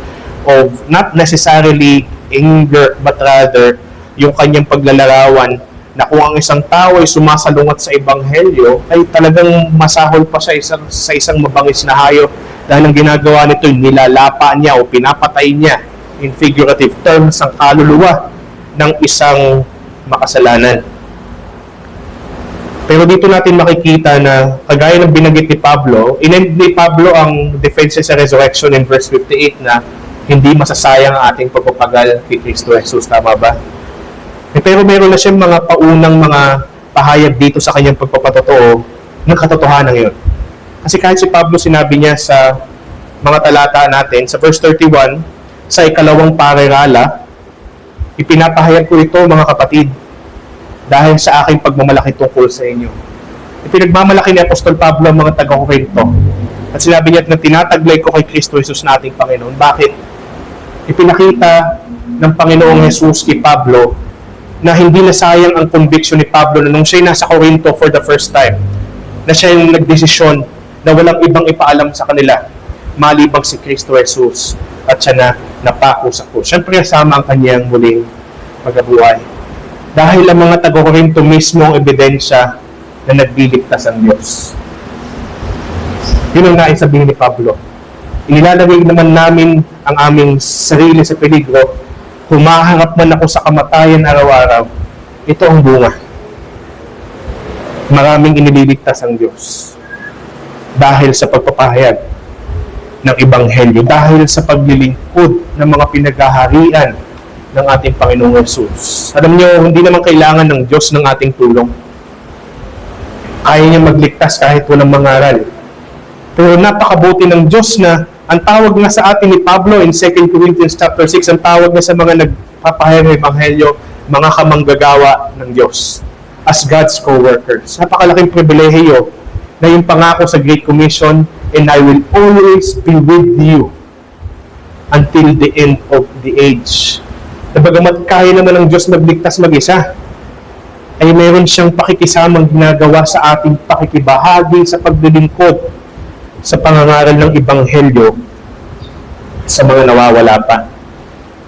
of not necessarily anger, but rather yung kanyang paglalarawan na kung ang isang tao ay sumasalungat sa ebanghelyo, ay talagang masahol pa siya sa isang mabangis na hayop dahil ang ginagawa nito, nilalapa niya o pinapatay niya in figurative terms ang kaluluwa ng isang makasalanan. Pero dito natin makikita na kagaya ng binanggit ni Pablo, inend ni Pablo ang defense sa resurrection in verse 58 na hindi masasayang ang ating pagpapagal kay Kristo Jesus. Tama ba? Pero meron na siyang mga paunang mga pahayag dito sa kanyang pagpapatotoo ng katotohanan yun. Kasi kahit si Pablo sinabi niya sa mga talata natin, sa verse 31, sa ikalawang parerala, ipinapahayag ko ito mga kapatid, dahil sa aking pagmamalaki tungkol sa inyo. Ipinagmamalaki ni Apostol Pablo ang mga taga-Korinto. At sinabi niya na tinataglay ko kay Kristo Jesus na ating Panginoon. Bakit? Ipinakita ng Panginoong Jesus kay Pablo na hindi nasayang ang conviction ni Pablo na nung siya'y nasa Corinto for the first time, na siya yung nagdesisyon na walang ibang ipaalam sa kanila malibang si Kristo Jesus at siya na napako sa krus. Siyempre kasama ang kanyang muling pagkabuhay. Dahil ang mga taga-Corinto mismo ang ebidensya na nagliligtas ang Diyos. Yun ang nais sabihin ni Pablo. Inilalagay naman namin ang aming sarili sa peligro. Humaharap man ako sa kamatayan araw-araw, ito ang bunga. Maraming iniligtas ang Diyos dahil sa pagpapahayag ng Ebanghelyo, dahil sa paglilingkod ng mga pinaghaharian ng ating Panginoong Jesus. Alam niyo, hindi naman kailangan ng Diyos ng ating tulong. Kaya niya magligtas kahit walang mangaral. Pero napakabuti ng Diyos na ang tawag nga sa atin ni Pablo in 2 Corinthians chapter 6, ang tawag nga sa mga nagpapahayag ng Ebanghelyo, mga kamanggagawa ng Diyos as God's co-workers. Napakalaking pribilehiyo na yung pangako sa Great Commission, and I will always be with you until the end of the age. Na bagamat kaya naman ng Diyos magligtas mag-isa, ay mayroon siyang pakikisamang ginagawa sa ating pakikibahagi sa paglilingkod sa pangangaral ng Ebanghelyo sa mga nawawala pa.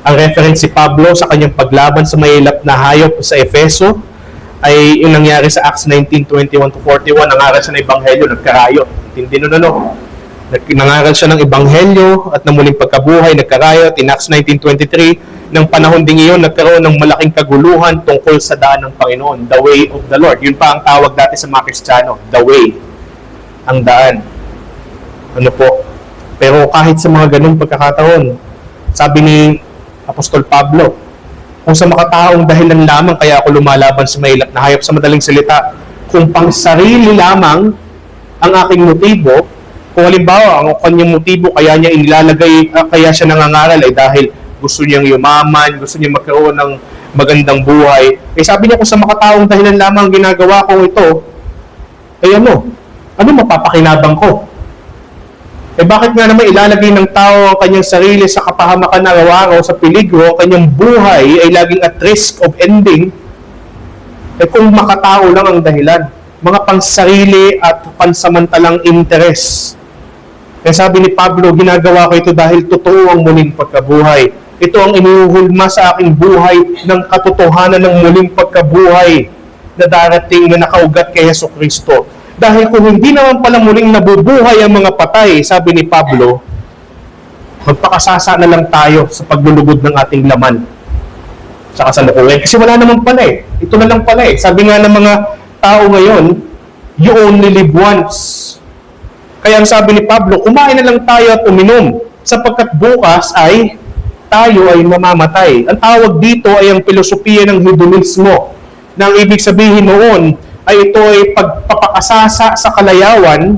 Ang reference si Pablo sa kanyang paglaban sa mahilap na hayop sa Efeso ay yung nangyari sa Acts 19:21-41. Nangaral siya ng Ebanghelyo, nagkarayo. Hindi no. Nangaral siya ng Ebanghelyo at ng muling pagkabuhay, nagkarayo. In Acts 19:23, ng panahon din iyon, nagkaroon ng malaking kaguluhan tungkol sa daan ng Panginoon, the way of the Lord. Yun pa ang tawag dati sa mga Kristiyano, the way, ang daan. Ano po? Pero kahit sa mga ganung pagkakataon, sabi ni Apostol Pablo, kung sa makataong dahilan lamang kaya ako lumalaban sa mahilap na hayop, sa madaling salita, kung pang sarili lamang ang aking motibo, kung halimbawa ang kanyang motibo kaya niya inilalagay, kaya siya nangangaral ay dahil gusto niyang yumaman, gusto niyang magkaroon ng magandang buhay. Sabi niya kung sa makataong dahilan lamang ginagawa ko ito, ay ano mapapakinabang ko? Bakit nga naman ilalagay ng tao ang kanyang sarili sa kapahamakan na araw-araw, sa peligro, ang kanyang buhay ay laging at risk of ending Eh kung makatao lang ang dahilan, mga pansarili at pansamantalang interes. Kaya sabi ni Pablo, ginagawa ko ito dahil totoo ang muling pagkabuhay. Ito ang iniuhulma sa aking buhay ng katotohanan ng muling pagkabuhay na darating na nakaugat kay Jesucristo. Dahil kung hindi naman pala muling nabubuhay ang mga patay, sabi ni Pablo, magpakasasa na lang tayo sa paglulugod ng ating laman sa kasalukuyan. Kasi wala naman pala eh. Ito na lang pala eh. Sabi nga ng mga tao ngayon, you only live once. Kaya ang sabi ni Pablo, kumain na lang tayo at uminom sapagkat bukas ay tayo ay mamamatay. Ang tawag dito ay ang filosofiya ng hedonismo. Na ang ibig sabihin noon ay ito ay pagpapakasasa sa kalayawan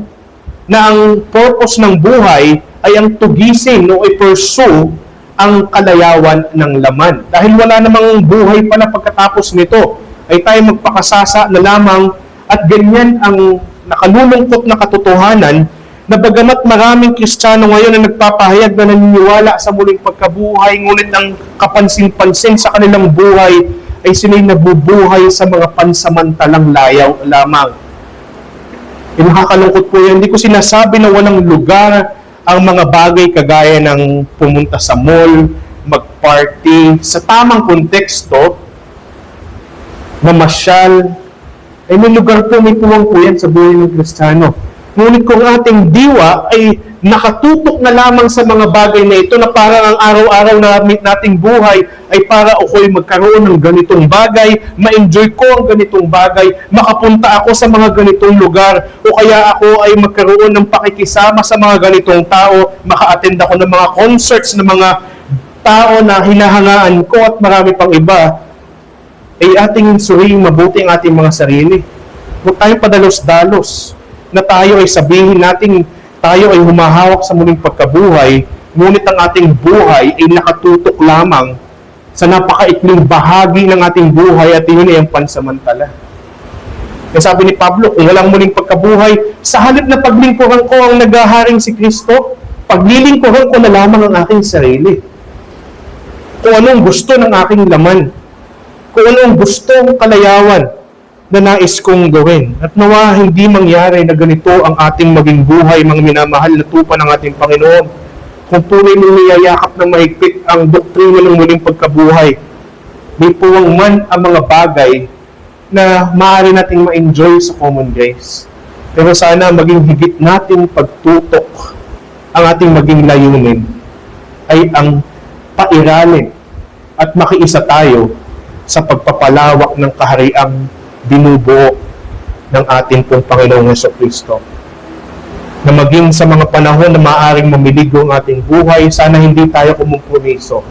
na ang purpose ng buhay ay ang tugisin o i-pursue ang kalayawan ng laman. Dahil wala namang buhay pala pagkatapos nito, ay tayo magpakasasa na lamang at ganyan ang nakalulungkot na katotohanan na bagamat maraming Kristiyano ngayon na nagpapahayag na naniniwala sa muling pagkabuhay, ngunit ang kapansin-pansin sa kanilang buhay ay sila'y nabubuhay sa mga pansamantalang layaw lamang. Nakakalungkot po yan. Hindi ko sinasabi na walang lugar ang mga bagay kagaya ng pumunta sa mall, mag-party, sa tamang konteksto, mamasyal, ay may lugar po, may puwang po yan sa buhay ng Kristiyano. Ngunit kung ating diwa ay nakatutok na lamang sa mga bagay na ito na parang ang araw-araw na nating buhay ay para ako'y magkaroon ng ganitong bagay, ma-enjoy ko ang ganitong bagay, makapunta ako sa mga ganitong lugar, o kaya ako ay magkaroon ng pakikisama sa mga ganitong tao, maka-attend ako ng mga concerts ng mga tao na hinahangaan ko at marami pang iba, ay ating suriing mabuti ang ating mga sarili. Huwag tayong padalos-dalos na tayo ay sabihin natin tayo ay humahawak sa muling pagkabuhay, ngunit ang ating buhay ay nakatutok lamang sa napakaikling bahagi ng ating buhay at iyon ay ang pansamantala. Kaya sabi ni Pablo, kung walang muling pagkabuhay, sa halip na paglingkuran ko ang naghaharing si Kristo, paglilingkuran ko na lamang ang aking sarili. Kung anong gusto ng aking laman, kung anong gustong kalayawan na nais kong gawin. At nawa hindi mangyari na ganito ang ating maging buhay, mga minamahal na tupa ng ating Panginoon. Kung tunay mong niyayakap ng mahigpit ang doktrina ng muling pagkabuhay, may puwang man ang mga bagay na maaari nating ma-enjoy sa common grace. Pero sana maging higit nating pagtutok ang ating maging layunin ay ang pairalin at makiisa tayo sa pagpapalawak ng kahariang binubuo ng ating pong Panginoong Jesucristo. Na maging sa mga panahon na maaaring mamiligo ang ating buhay, sana hindi tayo kumumpromiso.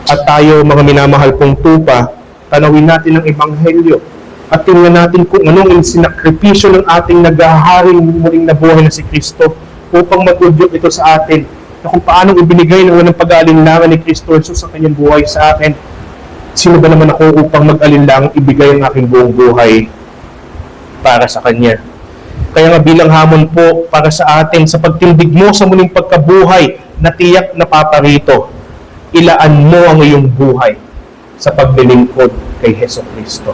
At tayo, mga minamahal kong tupa, tanawin natin ang Ebanghelyo at tingnan natin kung anong sinakripisyo ng ating naghaharing muling nabuhay na si Kristo upang matudyok ito sa atin na kung paano ibinigay ng walang pag-aalinlangan ni Kristo Jesus sa kanyang buhay sa akin. Sino ba naman ako upang mag-alinlang ibigay ang aking buong buhay para sa Kanya? Kaya nga bilang hamon po para sa atin, sa pagtindig mo sa muling pagkabuhay na tiyak na paparito, ilaan mo ang iyong buhay sa paglilingkod kay Jesucristo.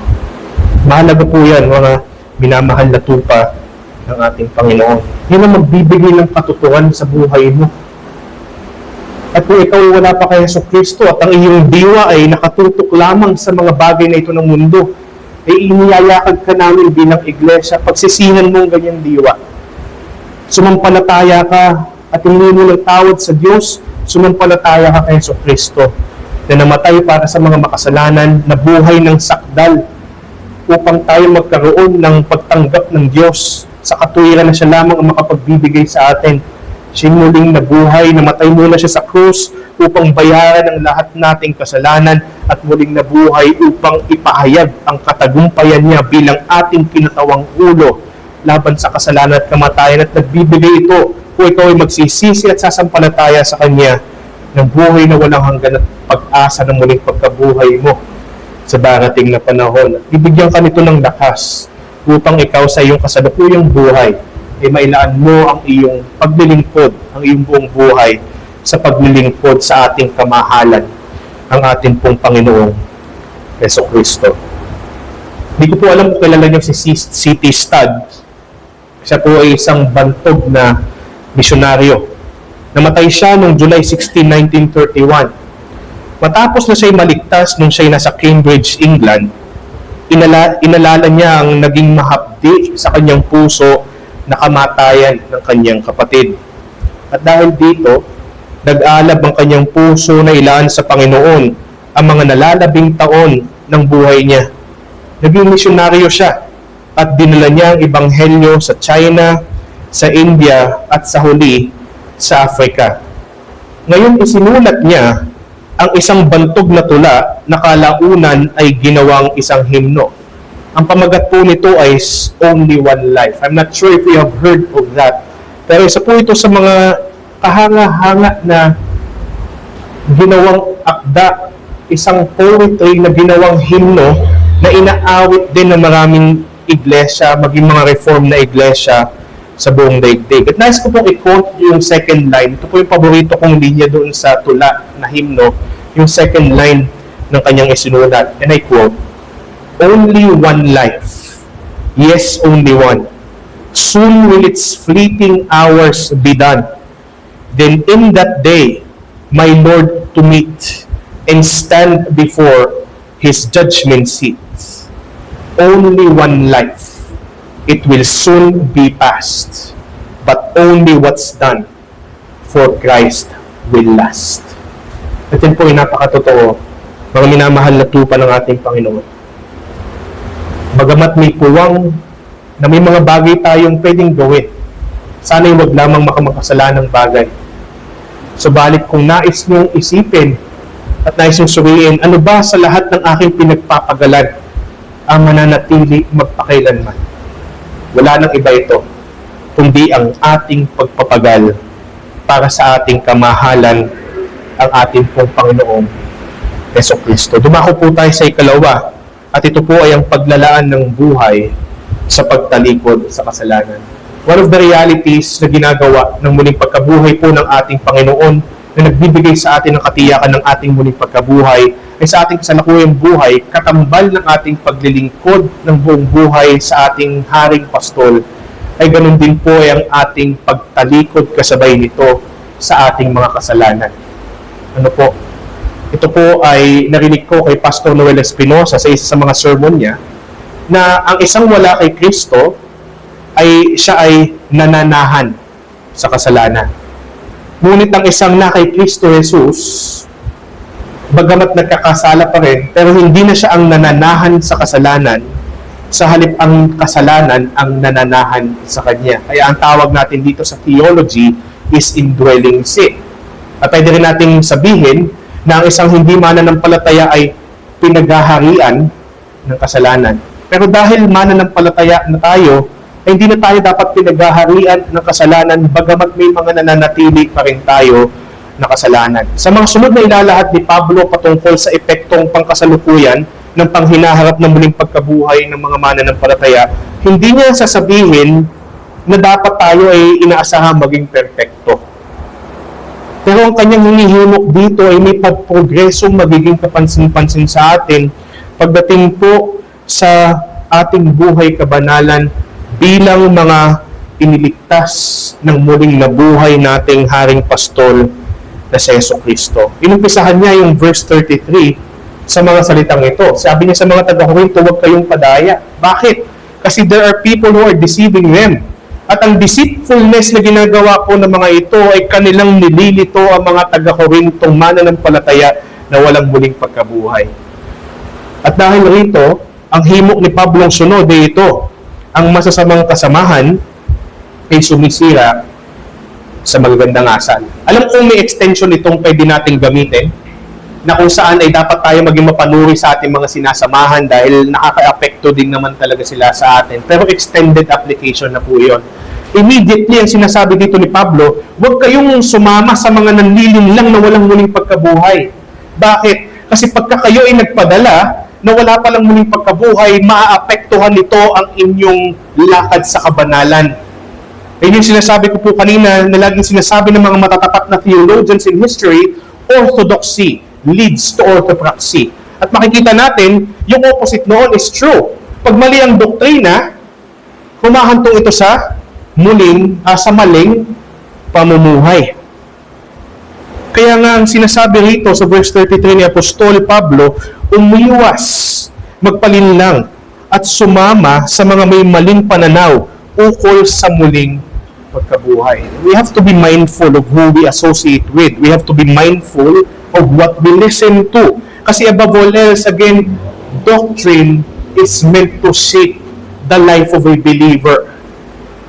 Mahalaga po yan, mga minamahal na tupa ng ating Panginoon. Yan ang magbibigay ng katuturan sa buhay mo. At kung ikaw wala pa kay Jesucristo at ang iyong diwa ay nakatutok lamang sa mga bagay na ito ng mundo, ay iniyayakag ka namin bilang iglesia, pagsisihan mo ang ganyang diwa. Sumampalataya ka at hindi mo ng tawad sa Diyos, sumampalataya ka kay Jesucristo na namatay para sa mga makasalanan, na buhay ng sakdal upang tayo magkaroon ng pagtanggap ng Diyos sa katuwiran na siya lamang ang makapagbibigay sa atin. Siya muling nabuhay, namatay muna siya sa krus upang bayaran ang lahat nating kasalanan at muling nabuhay upang ipahayag ang katagumpayan niya bilang ating kinatawang ulo laban sa kasalanan at kamatayan, at nagbibigay ito kung ikaw ay magsisisi at sasampalataya sa Kanya ng buhay na walang hanggan at pag-asa ng muling pagkabuhay mo sa darating na panahon. At ibigyan ka nito ng lakas upang ikaw sa iyong kasalukuyang buhay ay mailaan mo ang iyong paglilingkod, ang iyong buong buhay sa paglilingkod sa ating kamahalan, ang ating pong Panginoong Jesucristo. Hindi ko po alam kung kilala niyo si C.T. Studd. Siya po ay isang bantog na misyonaryo. Namatay siya noong July 16, 1931. Matapos na siya'y maligtas nung siya'y nasa Cambridge, England, inalala niya ang naging mahapdi sa kanyang puso na kamatayan ng kanyang kapatid. At dahil dito, nag-alab ang kanyang puso na ilaan sa Panginoon ang mga nalalabing taon ng buhay niya. Naging misyonaryo siya at dinala niya ang ebanghelyo sa China, sa India at sa huli sa Africa. Ngayon isinulat niya ang isang bantog na tula na kalaunan ay ginawang isang himno. Ang pamagat po nito ay Only One Life. I'm not sure if you have heard of that. Pero isa po ito sa mga kahanga-hanga na ginawang akda, isang poetry na ginawang himno na inaawit din ng maraming iglesia, maging mga reform na iglesia sa buong daigdig. At nais ko pong i-quote yung second line. Ito po yung paborito kong linya doon sa tula na himno, yung second line ng kanyang isinulat. And I quote, "Only one life, yes, only one. Soon will its fleeting hours be done. Then in that day, my Lord to meet and stand before His judgment seat. Only one life, it will soon be past, but only what's done for Christ will last." At yan po ay napakatotoo, mga minamahal na tupa ng ating Panginoon. Bagamat may puwang na may mga bagay tayong pwedeng gawin, sana'y wag lamang makamakasalanang bagay. Subalit kung nais niyong isipin at nais niyong suriin, ano ba sa lahat ng aking pinagpapagalan ang mananatili magpakailanman? Wala nang iba ito, kundi ang ating pagpapagal para sa ating kamahalan, ang ating pong Panginoong Jesucristo. Dumako po tayo sa ikalawa, at ito po ay ang paglalaan ng buhay sa pagtalikod sa kasalanan. One of the realities na ginagawa ng muling pagkabuhay po ng ating Panginoon na nagbibigay sa atin ng katiyakan ng ating muling pagkabuhay ay sa ating kasalukuyang buhay, katambal ng ating paglilingkod ng buong buhay sa ating Haring Pastol, ay ganun din po ay ang ating pagtalikod kasabay nito sa ating mga kasalanan. Ano po? Ito po ay narinig ko kay Pastor Noel Espinosa sa isa sa mga sermon niya, na ang isang wala kay Kristo ay siya ay nananahan sa kasalanan. Ngunit ang isang na kay Kristo Jesus, bagamat nagkakasala pa rin, pero hindi na siya ang nananahan sa kasalanan, sa halip ang kasalanan ang nananahan sa kanya. Kaya ang tawag natin dito sa theology is indwelling sin. At pwede rin natin sabihin na ang isang hindi mananampalataya ay pinaghaharian ng kasalanan. Pero dahil mananampalataya na tayo, ay hindi na tayo dapat pinaghaharian ng kasalanan bagamat may mga nananatili pa rin tayo na kasalanan. Sa mga sunod na ilalahad ni Pablo patungkol sa epektong pangkasalukuyan ng panghinaharap ng muling pagkabuhay ng mga mananampalataya, hindi niya sasabihin na dapat tayo ay inaasahang maging perpekto. Pero ang kanyang hinihimok dito ay may pagprogresong magiging kapansin-pansin sa atin pagdating po sa ating buhay kabanalan bilang mga iniligtas ng muling nabuhay nating Haring Pastol na si Jesucristo. Inumpisahan niya yung verse 33 sa mga salitang ito. Sabi niya sa mga taga-Korinto, huwag kayong padaya. Bakit? Kasi there are people who are deceiving them. At ang deceitfulness na ginagawa po ng mga ito ay kanilang nililito ang mga taga-Korintong mananampalataya na walang muling pagkabuhay. At dahil rito, ang himok ni Pablong sunod ay ito, ang masasamang kasamahan ay sumisira sa magagandang asal. Alam kong may extension itong pwede nating gamitin, na kung saan ay dapat tayo maging mapanuri sa ating mga sinasamahan dahil nakaka-apekto din naman talaga sila sa atin. Pero extended application na po yun. Immediately, ang sinasabi dito ni Pablo, huwag kayong sumama sa mga nanlilinlang na walang muling pagkabuhay. Bakit? Kasi pagka kayo ay nagpadala na wala palang muling pagkabuhay, maaapektuhan nito ang inyong lakad sa kabanalan. Ayun yung sinasabi ko po kanina na laging sinasabi ng mga matatapat na theologians in history, orthodoxy leads to orthopraxy. At makikita natin, yung opposite noon is true. Pag mali ang doktrina, humahantong ito sa maling pamumuhay. Kaya nga ang sinasabi rito sa verse 33 ni Apostol Pablo, umiwas, magpalinlang, at sumama sa mga may maling pananaw ukol sa muling pagkabuhay. We have to be mindful of who we associate with. We have to be mindful of what we listen to. Kasi above all else, again, doctrine is meant to shape the life of a believer.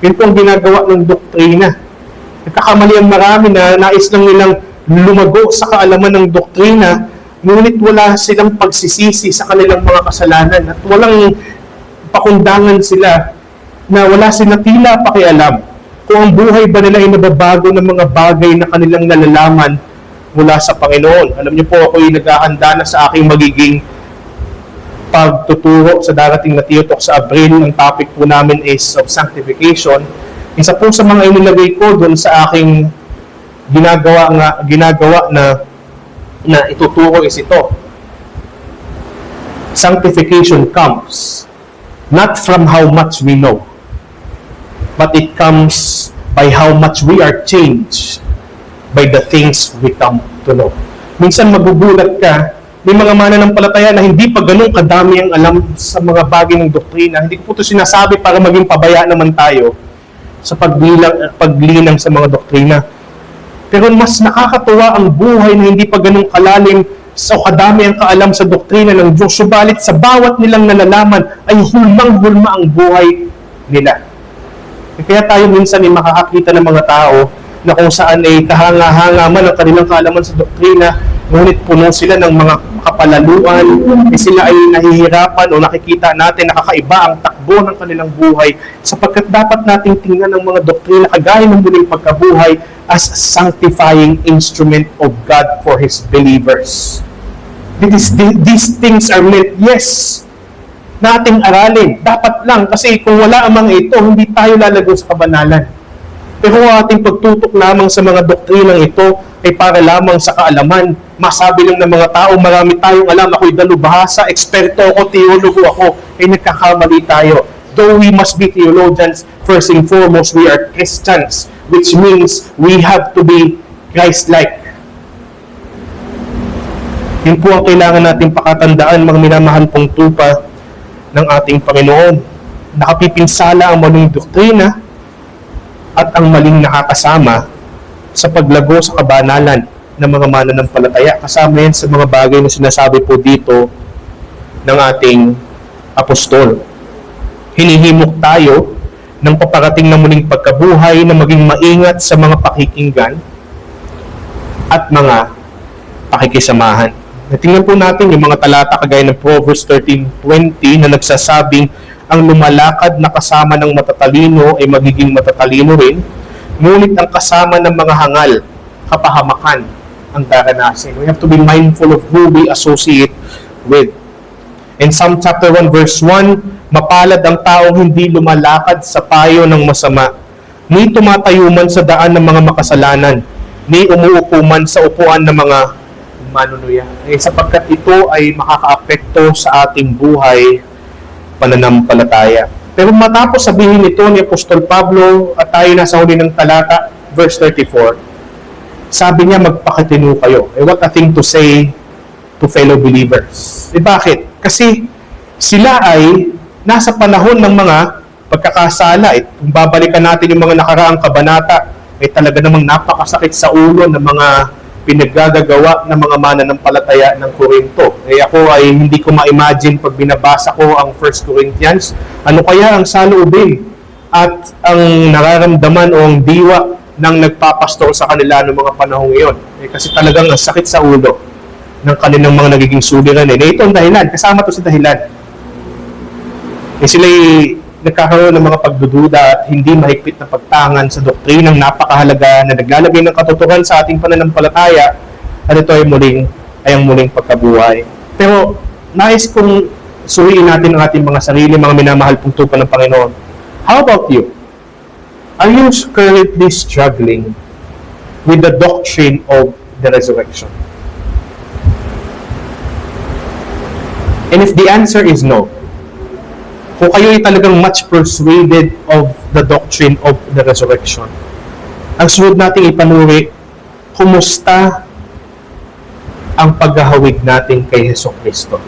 Yun po ang ginagawa ng doktrina. Nagkakamali ang marami na nais lang nilang lumago sa kaalaman ng doktrina, ngunit wala silang pagsisisi sa kanilang mga kasalanan at walang pakundangan sila na wala silang tila pakialam kung ang buhay ba nila ay nababago ng mga bagay na kanilang nalalaman mula sa Panginoon. Alam niyo po, ako ay naghahanda na sa aking magiging pagtuturo sa darating na Tiyutok sa Abril. Ang topic po namin is of sanctification. Isa po sa mga inilagay ko doon sa aking ginagawa na ituturo is ito. Sanctification comes not from how much we know, but it comes by how much we are changed by the things we come to know. Minsan magugulat ka, may mga mananampalataya na hindi pa ganun kadami ang alam sa mga bagay ng doktrina. Hindi ko po ito sinasabi para maging pabaya naman tayo sa paglinang sa mga doktrina. Pero mas nakakatuwa ang buhay na hindi pa ganun kalalim sa kadami ang kaalam sa doktrina ng Diyos. Subalit sa bawat nilang nalalaman ay hulmang-hulma ang buhay nila. Kaya tayo minsan ay makakakita ng mga tao na kung saan ay kahanga-hanga man ang kanilang kaalaman sa doktrina, ngunit puno sila ng mga kapalaluan, sila ay nahihirapan o nakikita natin nakakaiba ang takbo ng kanilang buhay sapagkat dapat nating tingnan ang mga doktrina kagaya ng muling pagkabuhay as a sanctifying instrument of God for His believers. These things are meant, yes, nating aralin. Dapat lang, kasi kung wala ang mga ito, hindi tayo lalago sa kabanalan. Pero ang ating pagtutok lamang sa mga doktrinang ito ay para lamang sa kaalaman. Masabi lang ng mga tao, marami tayong alam, ako'y dalubhasa, eksperto ako, teologo ako, ay nagkakamali tayo. Though we must be theologians, first and foremost, we are Christians, which means we have to be Christ-like. Yun po ang kailangan nating pakatandaan, mga minamahal pong tupa ng ating Panginoon. Nakapipinsala ang maling doktrina at ang maling nakakasama sa paglago sa kabanalan ng mga mananampalataya. Kasama yan sa mga bagay na sinasabi po dito ng ating apostol. Hinihimok tayo ng paparating na muling pagkabuhay na maging maingat sa mga pakikinggan at mga pakikisamahan. Tingnan po natin yung mga talata kagaya ng Proverbs 13:20 na nagsasabing ang lumalakad na kasama ng matatalino ay magiging matatalino rin, ngunit ang kasama ng mga hangal, kapahamakan ang daranasin. We have to be mindful of who we associate with. In Psalm chapter 1 verse 1, mapalad ang taong hindi lumalakad sa payo ng masama, ni tumatayo man sa daan ng mga makasalanan, ni umuupo man sa upuan ng mga manunuya. Sapagkat ito ay makakaapekto sa ating buhay pananampalataya. Pero matapos sabihin ito ni Apostol Pablo at tayo nasa huli ng talata, verse 34, sabi niya magpakatino kayo. What a thing to say to fellow believers. Bakit? Kasi sila ay nasa panahon ng mga pagkakasala. Kung babalikan natin yung mga nakaraang kabanata, ay talaga namang napakasakit sa ulo ng mga pinaggagawa ng mga mananampalataya ng Korinto. Ako ay hindi ko ma-imagine pag binabasa ko ang 1 Corinthians, ano kaya ang saloobin at ang nararamdaman o ang diwa ng nagpapastor sa kanila noong mga panahong iyon. Kasi talagang ang sakit sa ulo ng kanilang mga nagiging suliranin. Ito ang dahilan. Kasama to sa dahilan. Sila'y nagkakaroon ng mga pagdududa at hindi mahigpit na pagtangan sa doktrinang napakahalaga na naglalagay ng katotohanan sa ating pananampalataya at ito ay ang muling pagkabuhay. Pero nais kong suriin natin ang ating mga sarili, mga minamahal pong tupa ng Panginoon. How about you? Are you currently struggling with the doctrine of the resurrection? And if the answer is no, kung kayo ay talagang much persuaded of the doctrine of the resurrection, ang sunod nating ipanuri, kumusta ang paghahawig natin kay Jesucristo?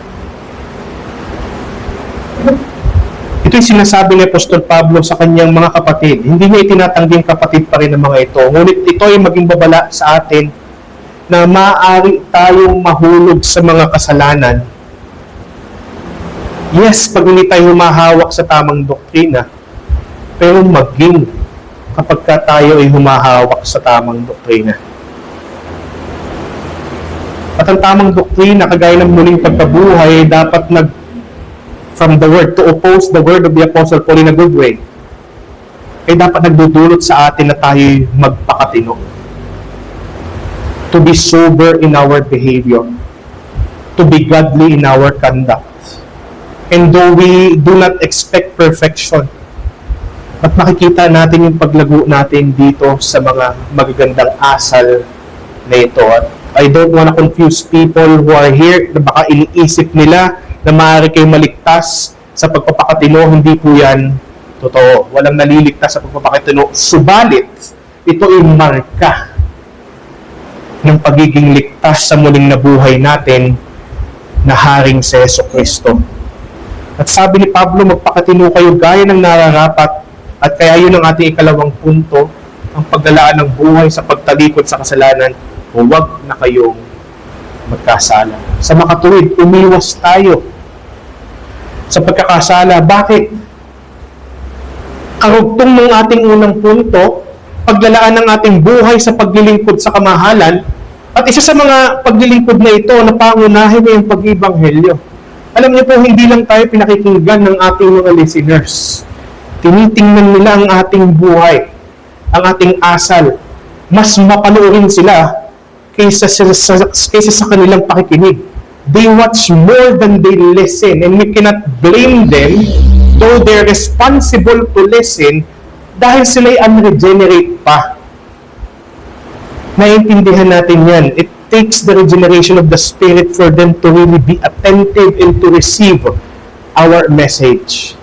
Ito'y sinasabi ni Apostol Pablo sa kanyang mga kapatid. Hindi niya itinatangging kapatid pa rin ng mga ito. Ngunit ito ay maging babala sa atin na maaari tayong mahulog sa mga kasalanan. Yes, pag hindi tayo humahawak sa tamang doktrina, pero maging kapag tayo ay humahawak sa tamang doktrina. At ang tamang doktrina, kagaya ng muling pagkabuhay, dapat from the word, to oppose the word of the Apostle Paul in a good way, ay dapat nagdudulot sa atin na tayo magpakatino. To be sober in our behavior. To be godly in our conduct. And though we do not expect perfection, at makikita natin yung paglago natin dito sa mga magagandang asal na ito. At I don't want to confuse people who are here na baka iniisip nila na maaari kayo maligtas sa pagpapakatino. Hindi po yan totoo. Walang naliligtas sa pagpapakatino. Subalit, ito ay marka ng pagiging ligtas sa muling nabuhay natin na Haring si Jesucristo. At sabi ni Pablo, magpakatino kayo gaya ng nararapat, at kaya yun ang ating ikalawang punto, ang paglalaan ng buhay sa pagtalikod sa kasalanan, huwag na kayong magkasala. Sa makatuwid, umiwas tayo sa pagkakasala. Bakit? Karugtong ng ating unang punto, paglalaan ng ating buhay sa paglilingkod sa kamahalan, at isa sa mga paglilingkod na ito na pangunahin ay yung pag-ibanghelyo. Alam niyo po, hindi lang tayo pinakikinggan ng ating mga listeners. Tinitingnan nila ang ating buhay, ang ating asal. Mas mapanoorin sila kaysa sa kanilang pakikinig. They watch more than they listen, and we cannot blame them, though they're responsible to listen, dahil sila'y unregenerate pa. Naiintindihan natin yan. It takes the regeneration of the Spirit for them to really be attentive and to receive our message.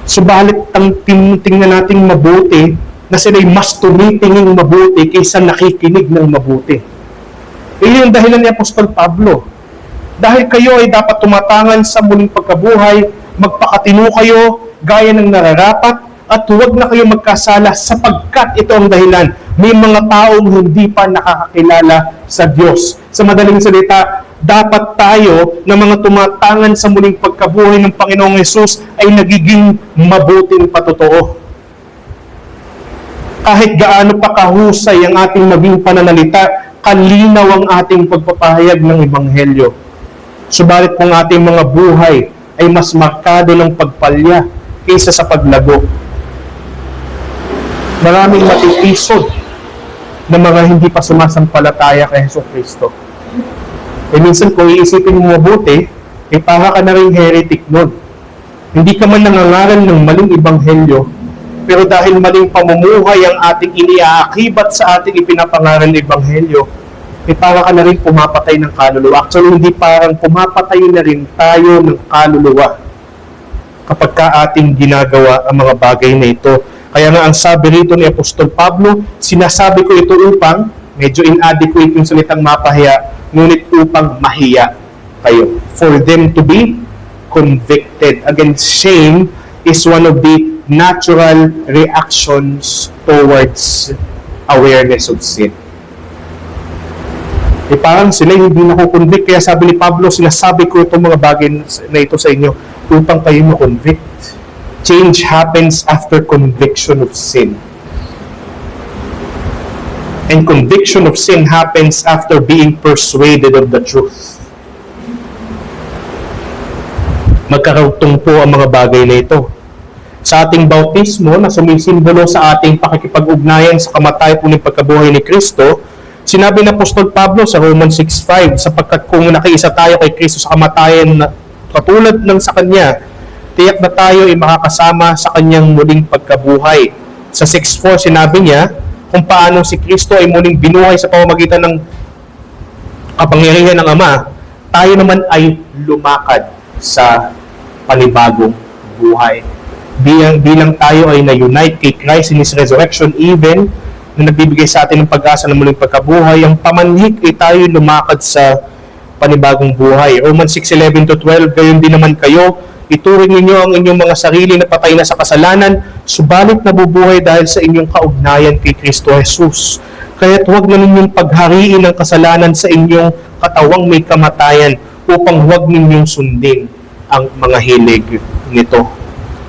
Subalit ang tingnan nating mabuti na sila'y mas tumitingin mabuti kaysa nakikinig ng mabuti. Iyon yung dahilan ni Apostol Pablo. Dahil kayo ay dapat tumatangan sa muling pagkabuhay, magpakatino kayo gaya ng nararapat, at huwag na kayo magkasala sapagkat ito ang dahilan. May mga taong hindi pa nakakakilala sa Diyos. Sa madaling salita, dapat tayo na mga tumatangan sa muling pagkabuhay ng Panginoong Hesus ay nagiging mabuting patotoo. Kahit gaano pa kahusay ang ating maging pananalita, kalinaw ang ating pagpapahayag ng Ebanghelyo. Subalit kung ating mga buhay ay mas markado ng pagpalya kaysa sa paglago. Maraming matitisod na mga hindi pa sumasampalataya kay Jesucristo. E minsan kung iisipin mo mabuti, para ka na rin heretic nun. Hindi ka man nangangaral ng maling ebanghelyo, pero dahil maling pamumuhay ang ating iniaakibat sa ating ipinapangaral na ebanghelyo, para ka na rin pumapatay ng kaluluwa. Actually, hindi parang pumapatay na rin tayo ng kaluluwa kapag ka ating ginagawa ang mga bagay na ito. Kaya nga ang sabi rito ni Apostol Pablo, sinasabi ko ito upang, medyo inadequate yung salitang mapahiya, ngunit upang mahiya kayo. For them to be convicted. Again, shame is one of the natural reactions towards awareness of sin. Parang sila hindi nakukonvict, kaya sabi ni Pablo, sinasabi ko itong mga bagay na ito sa inyo upang kayo makonvict. Change happens after conviction of sin. And conviction of sin happens after being persuaded of the truth. Magkarugtong po ang mga bagay na ito. Sa ating bautismo na sumisimbolo sa ating pakikipag-ugnayan sa kamatayan ng pagkabuhay ni Kristo, sinabi ng Apostol Pablo sa Romans 6:5, sapagkat kung nakiisa tayo kay Kristo sa kamatayan na katulad ng sa Kanya, tiyak na tayo ay makakasama sa Kanyang muling pagkabuhay. Sa 6:4 sinabi niya kung paano si Kristo ay muling binuhay sa pamamagitan ng kapangyarihan ng Ama, tayo naman ay lumakad sa panibagong pagkabuhay. Bilang tayo ay na-unite kay Christ in His resurrection, even na nagbibigay sa atin ng pag-asa ng muling pagkabuhay, ang pamanhik ay tayo lumakad sa panibagong buhay. Romans 6:11-12, gayon din naman kayo, ituring ninyo ang inyong mga sarili na patay na sa kasalanan, subalit nabubuhay dahil sa inyong kaugnayan kay Kristo Jesus. Kaya't huwag na ninyong paghariin ang kasalanan sa inyong katawang may kamatayan upang huwag ninyong sundin ang mga hilig nito.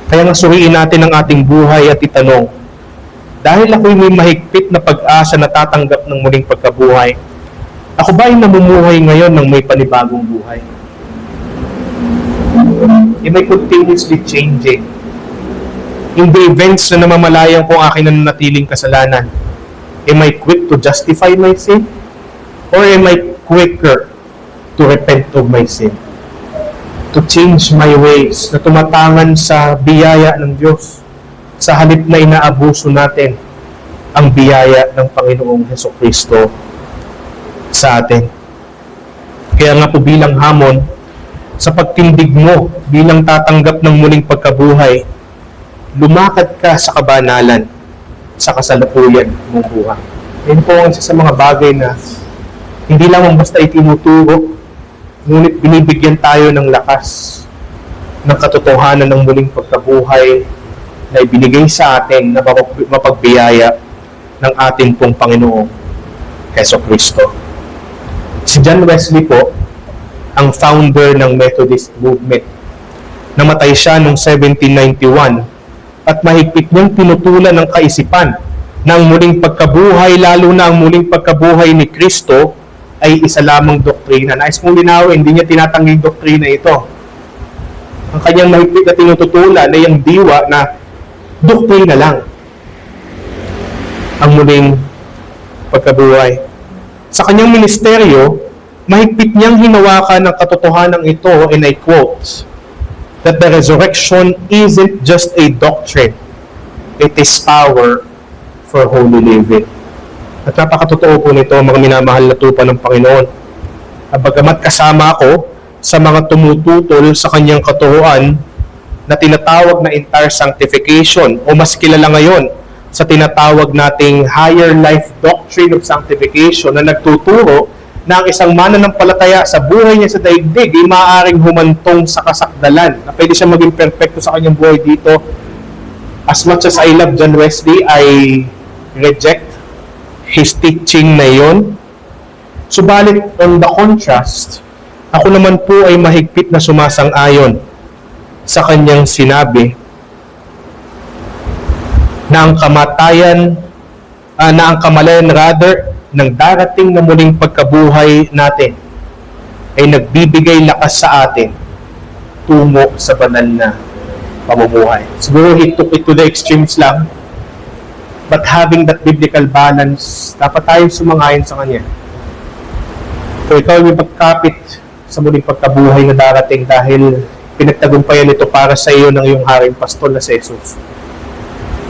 Kaya nga suriin natin ang ating buhay at itanong, dahil ako'y may mahigpit na pag-asa na tatanggap ng muling pagkabuhay, ako ba ay namumuhay ngayon ng may panibagong buhay? Am I continuously changing? In the events na namamalayan ko ang aking nananatiling kasalanan, am I quick to justify my sin? Or am I quicker to repent of my sin? To change my ways, na tumatangan sa biyaya ng Diyos, sa halip na inaabuso natin ang biyaya ng Panginoong Hesukristo sa atin. Kaya nga po bilang hamon, sa pagtindig mo bilang tatanggap ng muling pagkabuhay, lumakad ka sa kabanalan sa kasalukuyan mong buhay. Yan po ang isa sa mga bagay na hindi lamang basta itinuturo, ngunit binibigyan tayo ng lakas ng katotohanan ng muling pagkabuhay na ibinigay sa atin na mapagbiyaya ng ating pong Panginoong Hesukristo. Si John Wesley po, ang founder ng Methodist movement. Namatay siya noong 1791 at mahigpit niyang tinutulan ng kaisipan na ang muling pagkabuhay, lalo na ang muling pagkabuhay ni Kristo, ay isa lamang doktrina. Nais mong linawin, hindi niya tinatanging doktrina ito. Ang kanyang mahigpit na tinututulan ay ang diwa na doktrina lang ang muling pagkabuhay. Sa kanyang ministeryo, mahigpit niyang hinawakan ng katotohanan ito, and I quote, that the resurrection isn't just a doctrine, it is power for holy living. At napakatotoo po nito, mga minamahal na tupa ng Panginoon. Bagamat kasama ako sa mga tumututol sa kanyang katuruan na tinatawag na entire sanctification, o mas kilala ngayon sa tinatawag nating higher life doctrine of sanctification, na nagtuturo na ang isang mananampalataya sa buhay niya sa daigdig ay maaaring humantong sa kasakdalan, na pwede siya maging perfecto sa kanyang buhay dito. As much as I love John Wesley, I reject his teaching na yon. Subalit, on the contrast, ako naman po ay mahigpit na sumasang-ayon sa kanyang sinabi na ang kamalayan ng darating na muling pagkabuhay natin ay nagbibigay lakas sa atin tungo sa banal na pamumuhay. Siguro he took it to the extremes lang, but having that biblical balance, dapat tayo sumangayon sa Kanya. Kung ikaw ay pagkapit sa muling pagkabuhay na darating dahil pinagtagumpayan ito para sa iyo ng iyong haring pastol na si Jesus,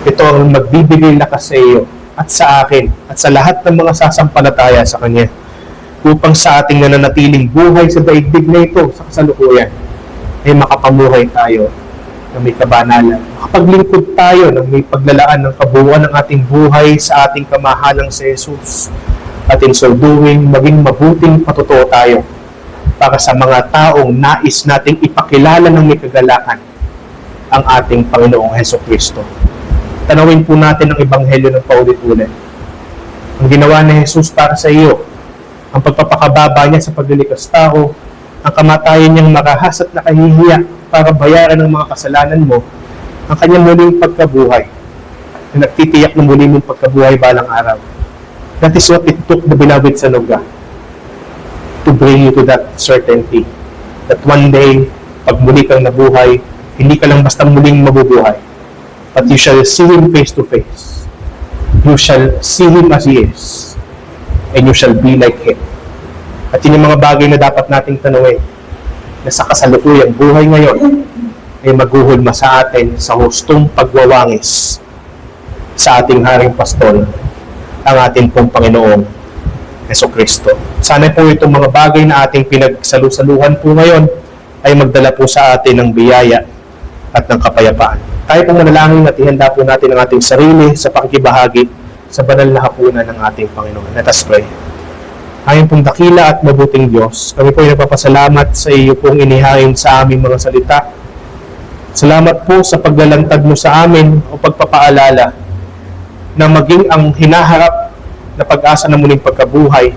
ito ang magbibigay lakas sa iyo at sa akin at sa lahat ng mga sasampalataya sa Kanya, upang sa ating nananatiling buhay sa daigdig na ito sa kasalukuyan ay makapamuhay tayo na may kabanalan. Makapaglingkod tayo ng may paglalaan ng kabuuan ng ating buhay sa ating kamahalang si Jesus. At in so doing, maging mabuting patotoo tayo para sa mga taong nais nating ipakilala ng may kagalakan ang ating Panginoong Hesukristo. Tanawin po natin ang Ebanghelyo ng paulit-ulit. Ang ginawa ni Jesus para sa iyo, ang pagpapakababa niya sa paglilikas tao, ang kamatayan niyang marahas at nakahihiya para bayaran ng mga kasalanan mo, ang kanyang muling pagkabuhay na nagtitiyak ng muli mong pagkabuhay balang araw. That is what it took the beloved Son of God to bring you to that certainty that one day, pag muli kang nabuhay, hindi ka lang basta muling mabubuhay, but you shall see Him face to face. You shall see Him as He is, and you shall be like Him. At yun yung mga bagay na dapat nating tanungin, na sa kasalukuyang buhay ngayon ay maghuhulma sa atin sa hustong pagwawangis sa ating haring pastol, ang ating pong Panginoong Hesukristo. Sana po itong mga bagay na ating pinagsalusaluhan po ngayon ay magdala po sa atin ng biyaya at ng kapayapaan. Tayo pong manalangin at ihanda po natin ang ating sarili sa pakikibahagi sa banal na hapunan ng ating Panginoon. Let us pray. Ayon pong dakila at mabuting Diyos, kami po ay nagpapasalamat sa iyo pong inihain sa aming mga salita. Salamat po sa paglalantad mo sa amin o pagpapaalala na maging ang hinaharap na pag-asa ng muling pagkabuhay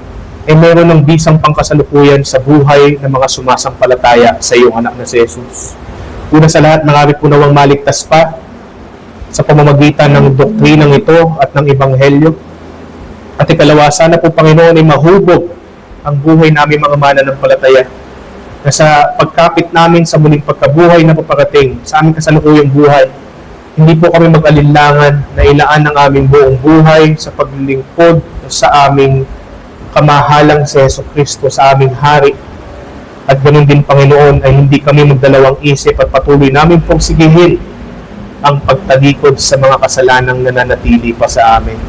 ay mayroon ng bisang pangkasalukuyan sa buhay ng mga sumasampalataya sa iyong anak na si Jesus. Una sa lahat, nangawi po nawang maligtas pa sa pamamagitan ng doktrinang ito at ng Ebanghelyo. At ikalawa, sana po Panginoon ay mahubog ang buhay namin mga mananampalataya na sa pagkapit namin sa muling pagkabuhay na paparating sa aming kasalukuyang buhay, hindi po kami mag-alinlangan na ilaan ang aming buong buhay sa paglilingkod sa aming kamahalang si Jesucristo, sa aming hari. At ganun din Panginoon ay hindi kami magdalawang isip at patuloy namin pong sigihin ang pagtalikod sa mga kasalanang nananatili pa sa amin.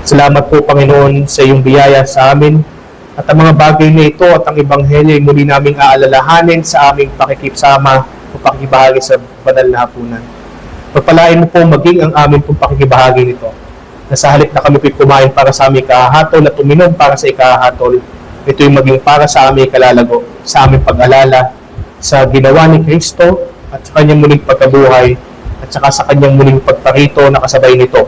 Salamat po Panginoon sa iyong biyaya sa amin at ang mga bagay na ito at ang Ebanghelyo ay muli naming aalalahanin sa aming pakikisama o pakikibahagi sa banal na hapunan. Pagpalain mo po maging ang aming pong pakikibahagi nito na sa halip na kami kumain para sa aming kahahatol at uminom para sa ikahahatol, ito ay maging para sa aming kalalago, sa aming pag-alala sa ginawa ni Kristo at sa kanyang muling pagkabuhay at saka sa kanyang muling pagparito na kasabay nito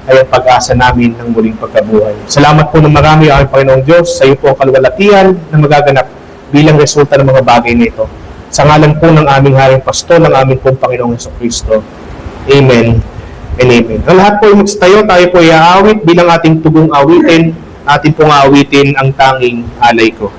ay ang pag-asa namin ng muling pagkabuhay. Salamat po ng marami ang Panginoong Diyos sa iyo po ang kaluwalhatian na magaganap bilang resulta ng mga bagay nito. Sa ngalan po ng aming Haring Pastol, ng aming pong Panginoong Jesucristo. Amen and amen. Ang lahat po ay magstayo, tayo po ay aawit bilang ating tugong awitin. Atin pong awitin ang tanging alay ko.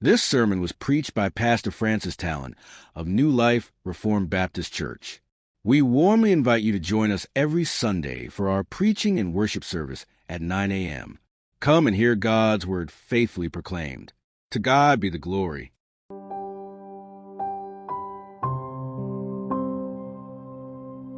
This sermon was preached by Pastor Francis Talon of New Life Reformed Baptist Church. We warmly invite you to join us every Sunday for our preaching and worship service at 9 a.m. Come and hear God's word faithfully proclaimed. To God be the glory.